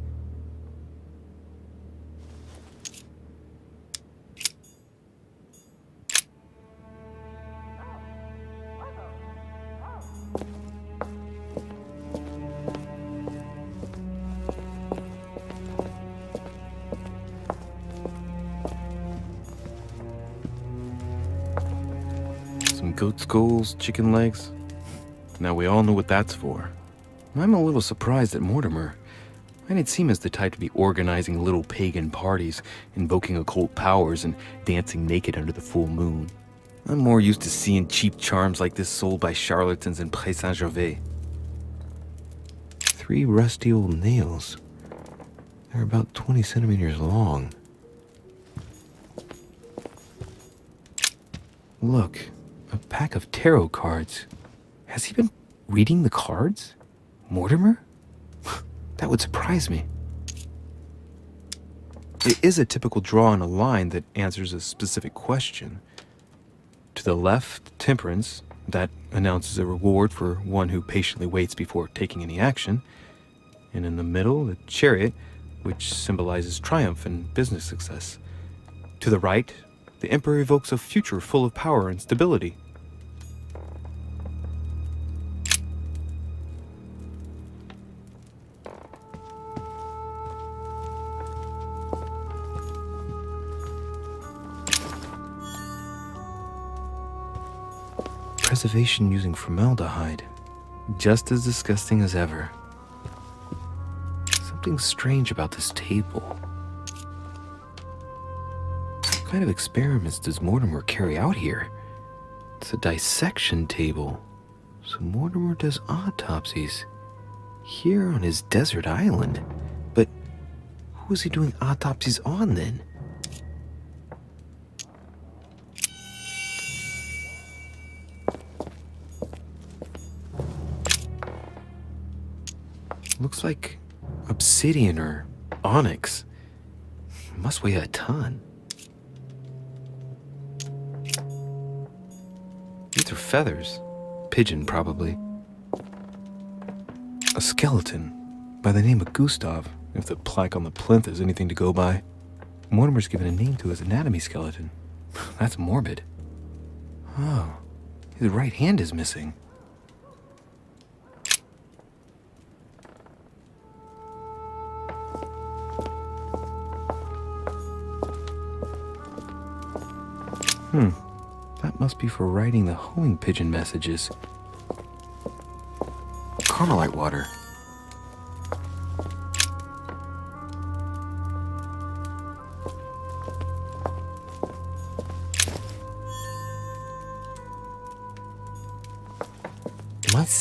Some goat skulls, chicken legs. Now we all know what that's for. I'm a little surprised at Mortimer. I didn't seem as the type to be organizing little pagan parties, invoking occult powers, and dancing naked under the full moon. I'm more used to seeing cheap charms like this sold by charlatans in Pré Saint-Gervais. 3 rusty old nails. They're about 20 centimeters long. Look, a pack of tarot cards. Has he been reading the cards? Mortimer? That would surprise me. It is a typical draw on a line that answers a specific question. To the left, temperance, that announces a reward for one who patiently waits before taking any action. And in the middle, the chariot, which symbolizes triumph and business success. To the right, the emperor evokes a future full of power and stability. Preservation using formaldehyde. Just as disgusting as ever. Something strange about this table. What kind of experiments does Mortimer carry out here? It's a dissection table. So Mortimer does autopsies. Here on his desert island. But who is he doing autopsies on then? Looks like obsidian or onyx. It must weigh a ton. These are feathers. Pigeon, probably. A skeleton by the name of Gustav, if the plaque on the plinth is anything to go by. Mortimer's given a name to his anatomy skeleton. That's morbid. Oh, his right hand is missing. That must be for writing the homing pigeon messages. Carmelite water.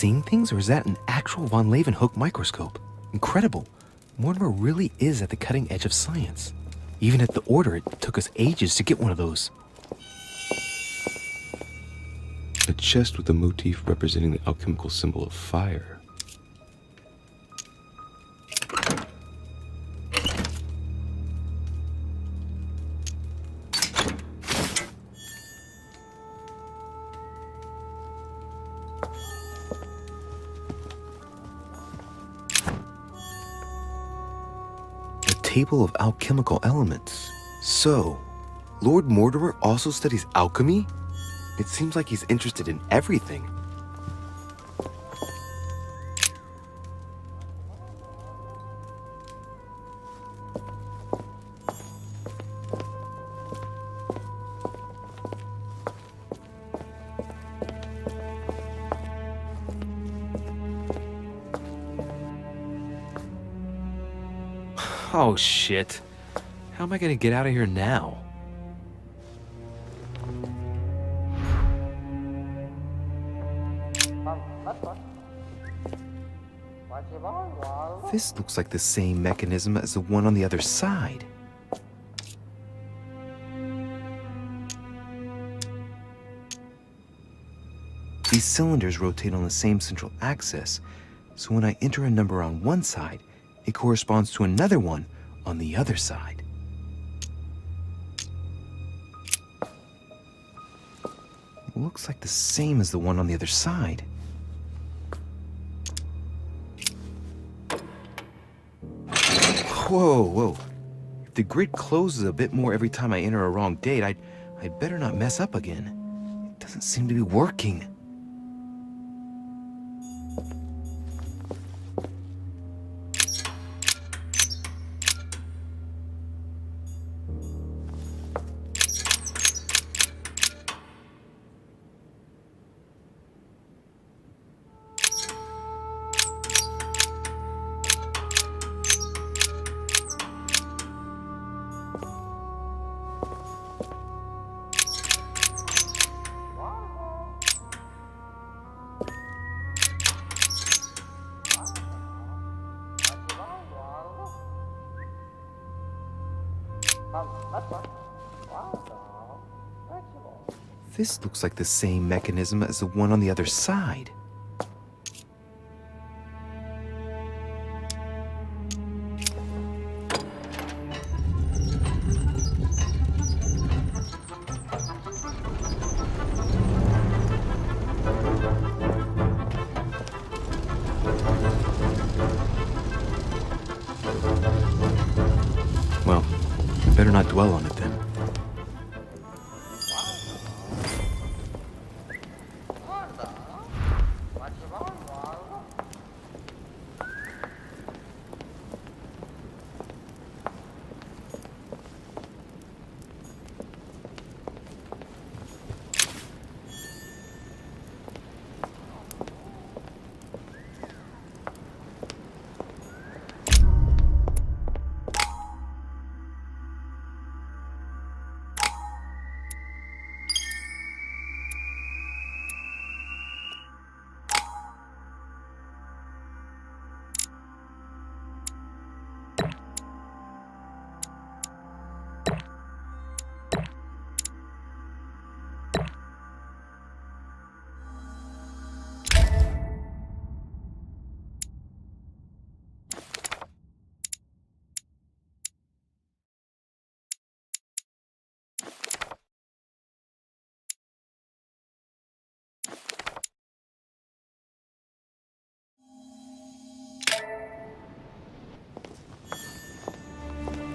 seeing things, or is that an actual von Leeuwenhoek microscope? Incredible. Mortimer really is at the cutting edge of science. Even at the Order, it took us ages to get one of those. A chest with a motif representing the alchemical symbol of fire. Table of alchemical elements. So, Lord Mortimer also studies alchemy? It seems like he's interested in everything. Oh, shit. How am I gonna get out of here now? This looks like the same mechanism as the one on the other side. These cylinders rotate on the same central axis, so when I enter a number on one side, it corresponds to another one on the other side. Looks like the same as the one on the other side. Whoa, whoa. If the grid closes a bit more every time I enter a wrong date, I'd better not mess up again. It doesn't seem to be working. This looks like the same mechanism as the one on the other side. Well, better not dwell on it then.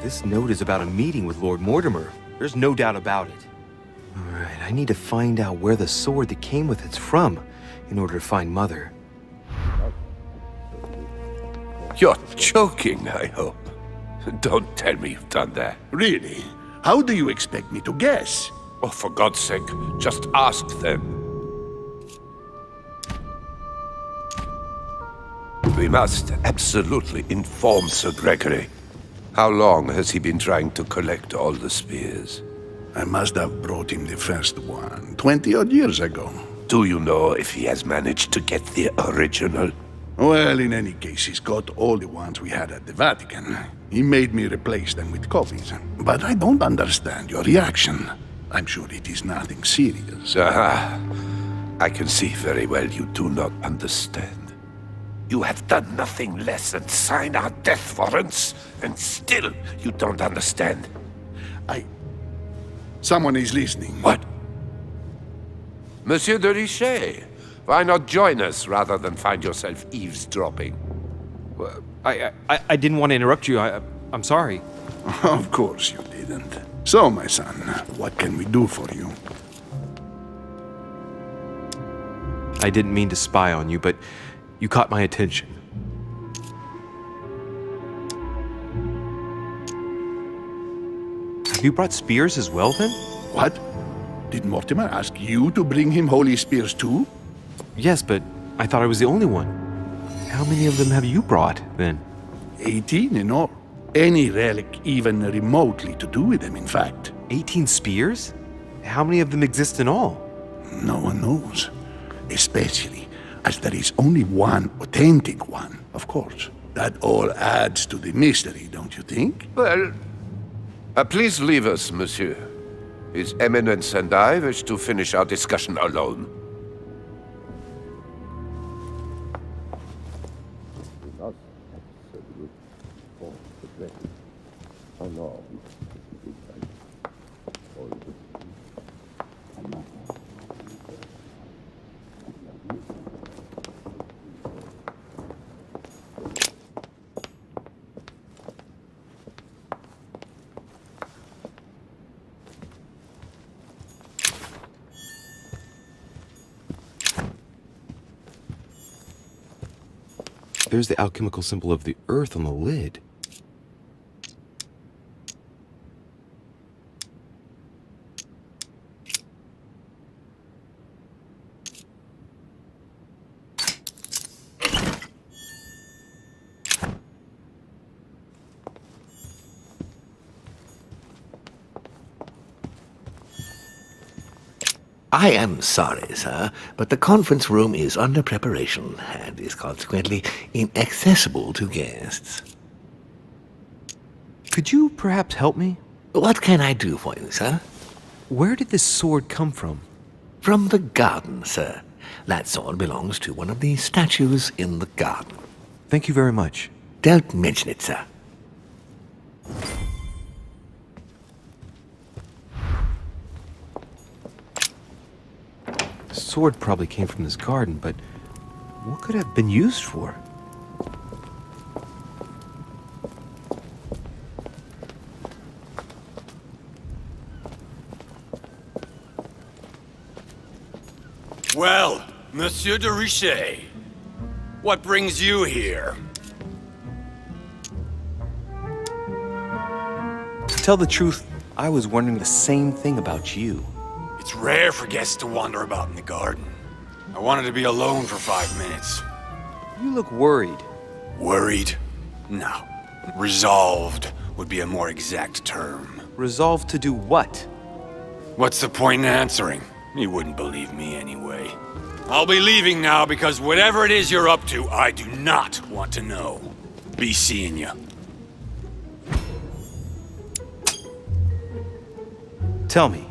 This note is about a meeting with Lord Mortimer. There's no doubt about it. Alright, I need to find out where the sword that came with it's from in order to find Mother. You're joking, I hope. Don't tell me you've done that. Really? How do you expect me to guess? Oh, for God's sake, just ask them. We must absolutely inform Sir Gregory. How long has he been trying to collect all the spears? I must have brought him the first one 20-odd years ago. Do you know if he has managed to get the original? Well, in any case, he's got all the ones we had at the Vatican. He made me replace them with copies. But I don't understand your reaction. I'm sure it is nothing serious. Aha. I can see very well you do not understand. You have done nothing less than sign our death warrants, and still you don't understand. Someone is listening. What? Monsieur de Richet, why not join us rather than find yourself eavesdropping? I didn't want to interrupt you. I'm sorry. Of course you didn't. So, my son, what can we do for you? I didn't mean to spy on you, but you caught my attention. Have you brought spears as well, then? What? Did Mortimer ask you to bring him holy spears too? Yes, but I thought I was the only one. How many of them have you brought, then? 18 in all. Any relic even remotely to do with them, in fact. 18 spears? How many of them exist in all? No one knows. Especially as there is only one authentic one, of course. That all adds to the mystery, don't you think? Well, please leave us, monsieur. His Eminence and I wish to finish our discussion alone. There's the alchemical symbol of the earth on the lid. I am sorry, sir, but the conference room is under preparation and is consequently inaccessible to guests. Could you perhaps help me? What can I do for you, sir? Where did this sword come from? From the garden, sir. That sword belongs to one of the statues in the garden. Thank you very much. Don't mention it, sir. The sword probably came from this garden, but what could it have been used for? Well, Monsieur de Richet, what brings you here? To tell the truth, I was wondering the same thing about you. It's rare for guests to wander about in the garden. I wanted to be alone for 5 minutes. You look worried. Worried? No. Resolved would be a more exact term. Resolved to do what? What's the point in answering? You wouldn't believe me anyway. I'll be leaving now because whatever it is you're up to, I do not want to know. Be seeing you. Tell me,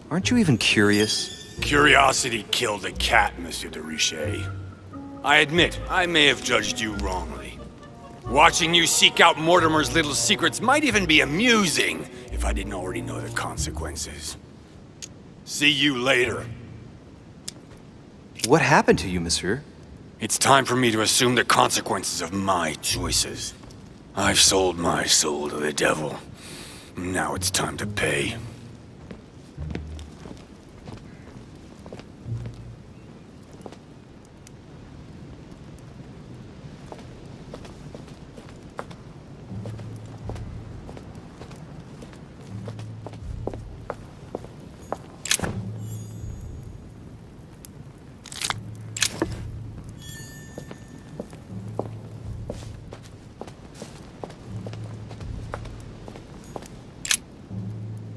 aren't you even curious? Curiosity killed a cat, Monsieur de Richet. I admit, I may have judged you wrongly. Watching you seek out Mortimer's little secrets might even be amusing if I didn't already know the consequences. See you later. What happened to you, monsieur? It's time for me to assume the consequences of my choices. I've sold my soul to the devil. Now it's time to pay.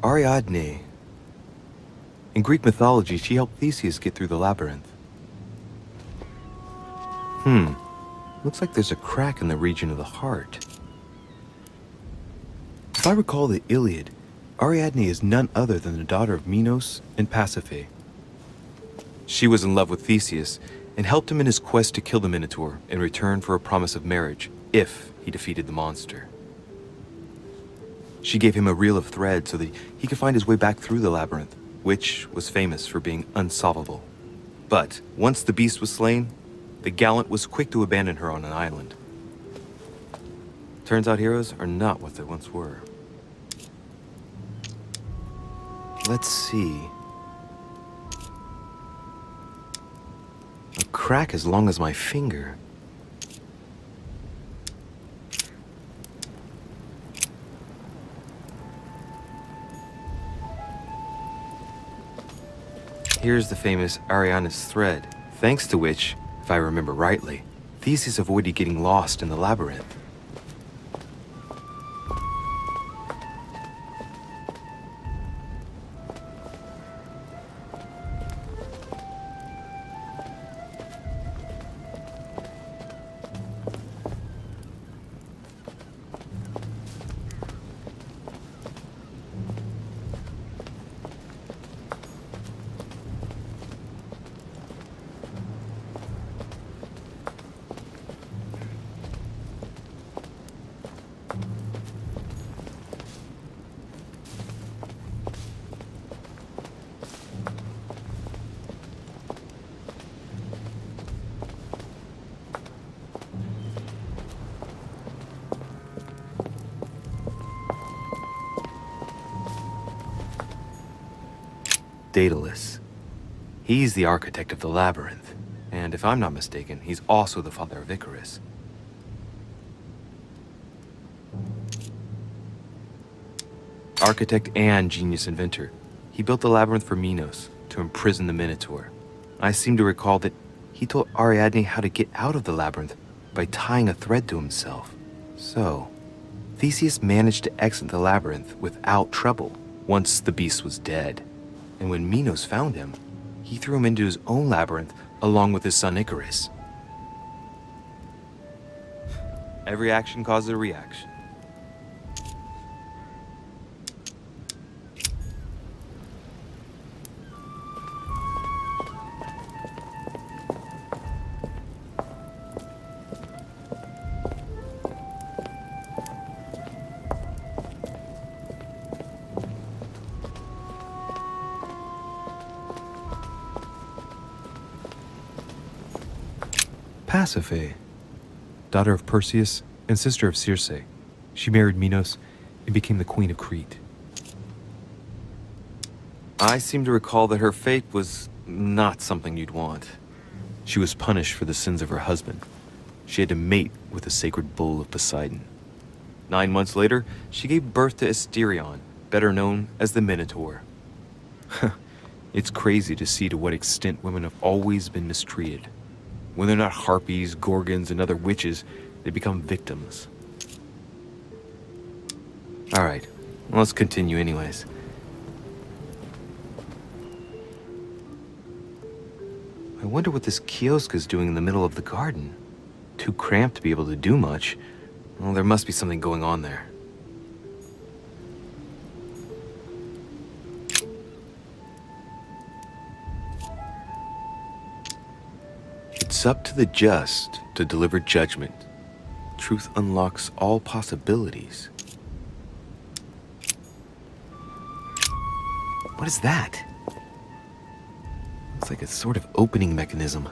Ariadne. In Greek mythology, she helped Theseus get through the labyrinth. Looks like there's a crack in the region of the heart. If I recall the Iliad, Ariadne is none other than the daughter of Minos and Pasiphae. She was in love with Theseus and helped him in his quest to kill the Minotaur in return for a promise of marriage if he defeated the monster. She gave him a reel of thread so that he could find his way back through the labyrinth, which was famous for being unsolvable. But once the beast was slain, the gallant was quick to abandon her on an island. Turns out heroes are not what they once were. Let's see. A crack as long as my finger. Here's the famous Ariadne's thread, thanks to which, if I remember rightly, Theseus avoided getting lost in the labyrinth. Daedalus. He's the architect of the labyrinth, and if I'm not mistaken, he's also the father of Icarus. Architect and genius inventor, he built the labyrinth for Minos to imprison the Minotaur. I seem to recall that he told Ariadne how to get out of the labyrinth by tying a thread to himself. So, Theseus managed to exit the labyrinth without trouble once the beast was dead. And when Minos found him, he threw him into his own labyrinth along with his son Icarus. Every action causes a reaction. Pasiphae, daughter of Perseus and sister of Circe. She married Minos and became the queen of Crete. I seem to recall that her fate was not something you'd want. She was punished for the sins of her husband. She had to mate with the sacred bull of Poseidon. 9 months later, she gave birth to Asterion, better known as the Minotaur. It's crazy to see to what extent women have always been mistreated. When they're not harpies, gorgons, and other witches, they become victims. Alright, let's continue anyways. I wonder what this kiosk is doing in the middle of the garden. Too cramped to be able to do much. Well, there must be something going on there. It's up to the just to deliver judgment. Truth unlocks all possibilities. What is that? It's like a sort of opening mechanism.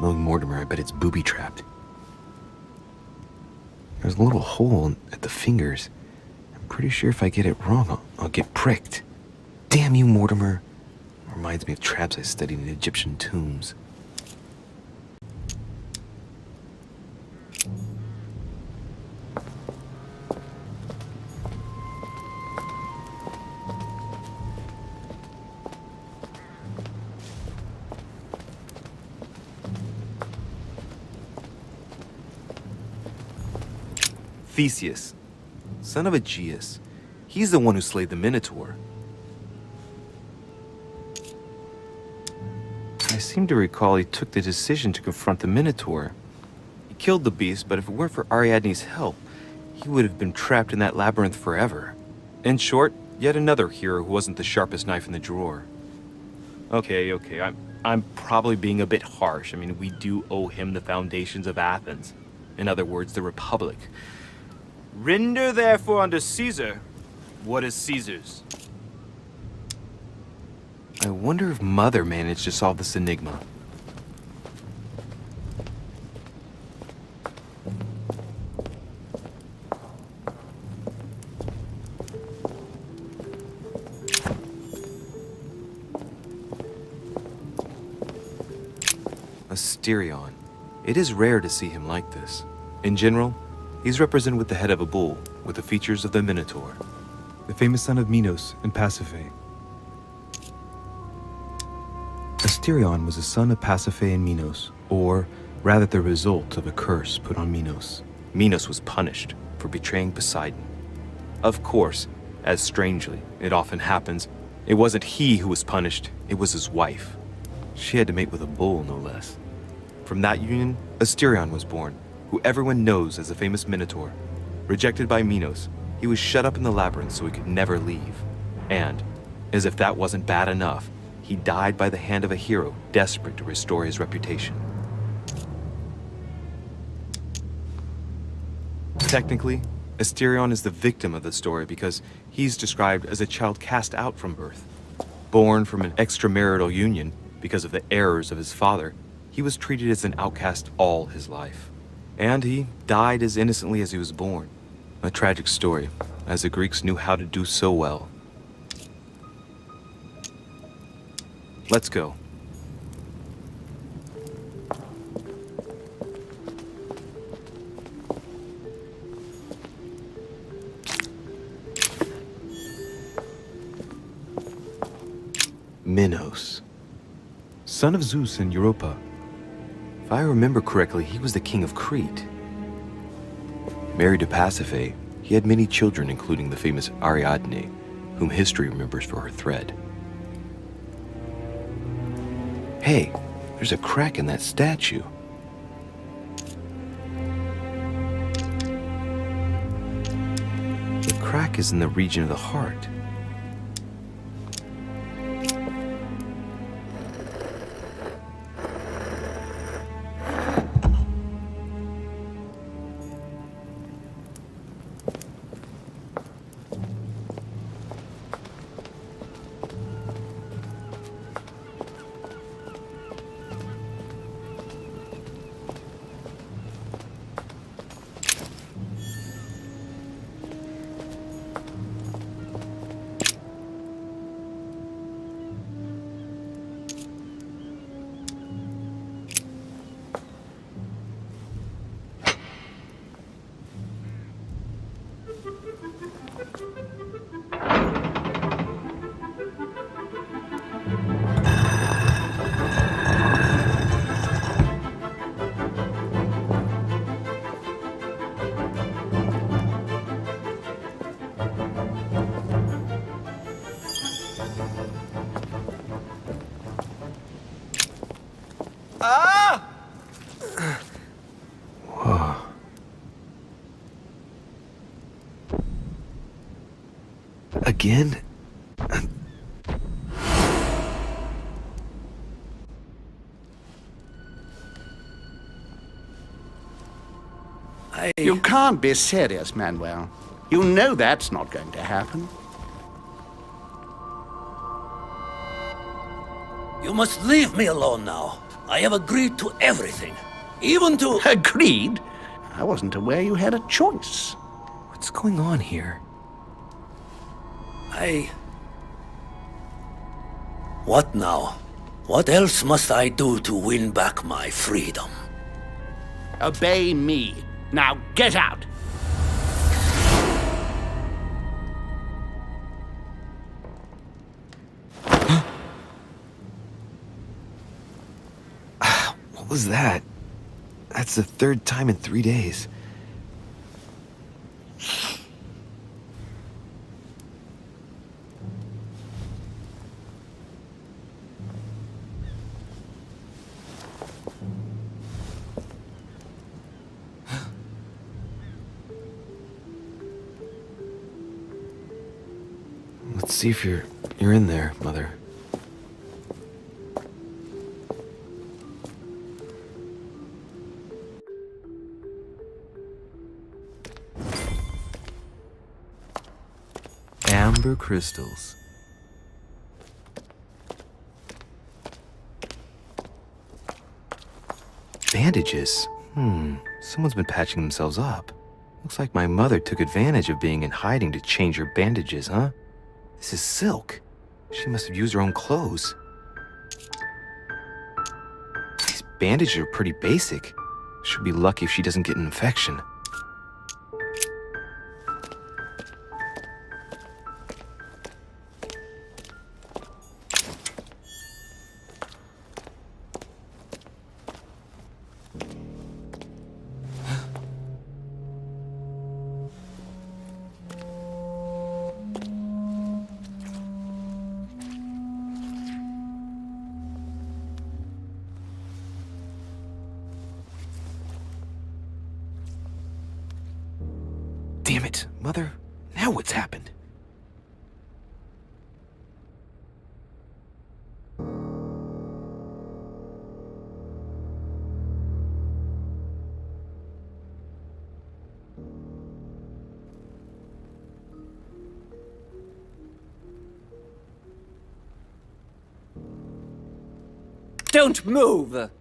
Knowing Mortimer, I bet it's booby-trapped. There's a little hole at the fingers. Pretty sure if I get it wrong, I'll get pricked. Damn you, Mortimer. Reminds me of traps I studied in Egyptian tombs. Theseus, son of Aegeus. He's the one who slayed the Minotaur. I seem to recall he took the decision to confront the Minotaur. He killed the beast, but if it weren't for Ariadne's help, he would have been trapped in that labyrinth forever. In short, yet another hero who wasn't the sharpest knife in the drawer. Okay, I'm probably being a bit harsh. I mean, we do owe him the foundations of Athens. In other words, the Republic. Render therefore unto Caesar what is Caesar's. I wonder if Mother managed to solve this enigma. Asterion. It is rare to see him like this. In general, he's represented with the head of a bull, with the features of the Minotaur. The famous son of Minos and Pasiphae. Asterion was a son of Pasiphae and Minos, or rather the result of a curse put on Minos. Minos was punished for betraying Poseidon. Of course, as strangely it often happens, it wasn't he who was punished, it was his wife. She had to mate with a bull, no less. From that union, Asterion was born, who everyone knows as the famous Minotaur. Rejected by Minos, he was shut up in the labyrinth so he could never leave. And, as if that wasn't bad enough, he died by the hand of a hero desperate to restore his reputation. Technically, Asterion is the victim of the story because he's described as a child cast out from birth. Born from an extramarital union because of the errors of his father, he was treated as an outcast all his life. And he died as innocently as he was born. A tragic story, as the Greeks knew how to do so well. Let's go. Minos, son of Zeus and Europa. If I remember correctly, he was the king of Crete. Married to Pasiphae, he had many children, including the famous Ariadne, whom history remembers for her thread. Hey, there's a crack in that statue. The crack is in the region of the heart. Again? You can't be serious, Manuel. You know that's not going to happen. You must leave me alone now. I have agreed to everything. Even to... Agreed? I wasn't aware you had a choice. What's going on here? What now? What else must I do to win back my freedom? Obey me. Now get out! What was that? That's the third time in 3 days. see if you're in there, Mother. Amber crystals. Bandages? Someone's been patching themselves up. Looks like my mother took advantage of being in hiding to change her bandages, huh? This is silk. She must have used her own clothes. These bandages are pretty basic. She'll be lucky if she doesn't get an infection. Damn it, Mother. Now what's happened? Don't move!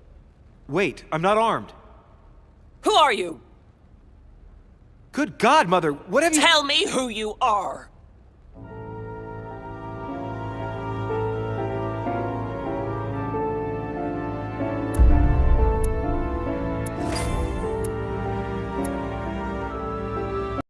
Wait, I'm not armed. Who are you? Good God, Mother, what have you— Tell me who you are!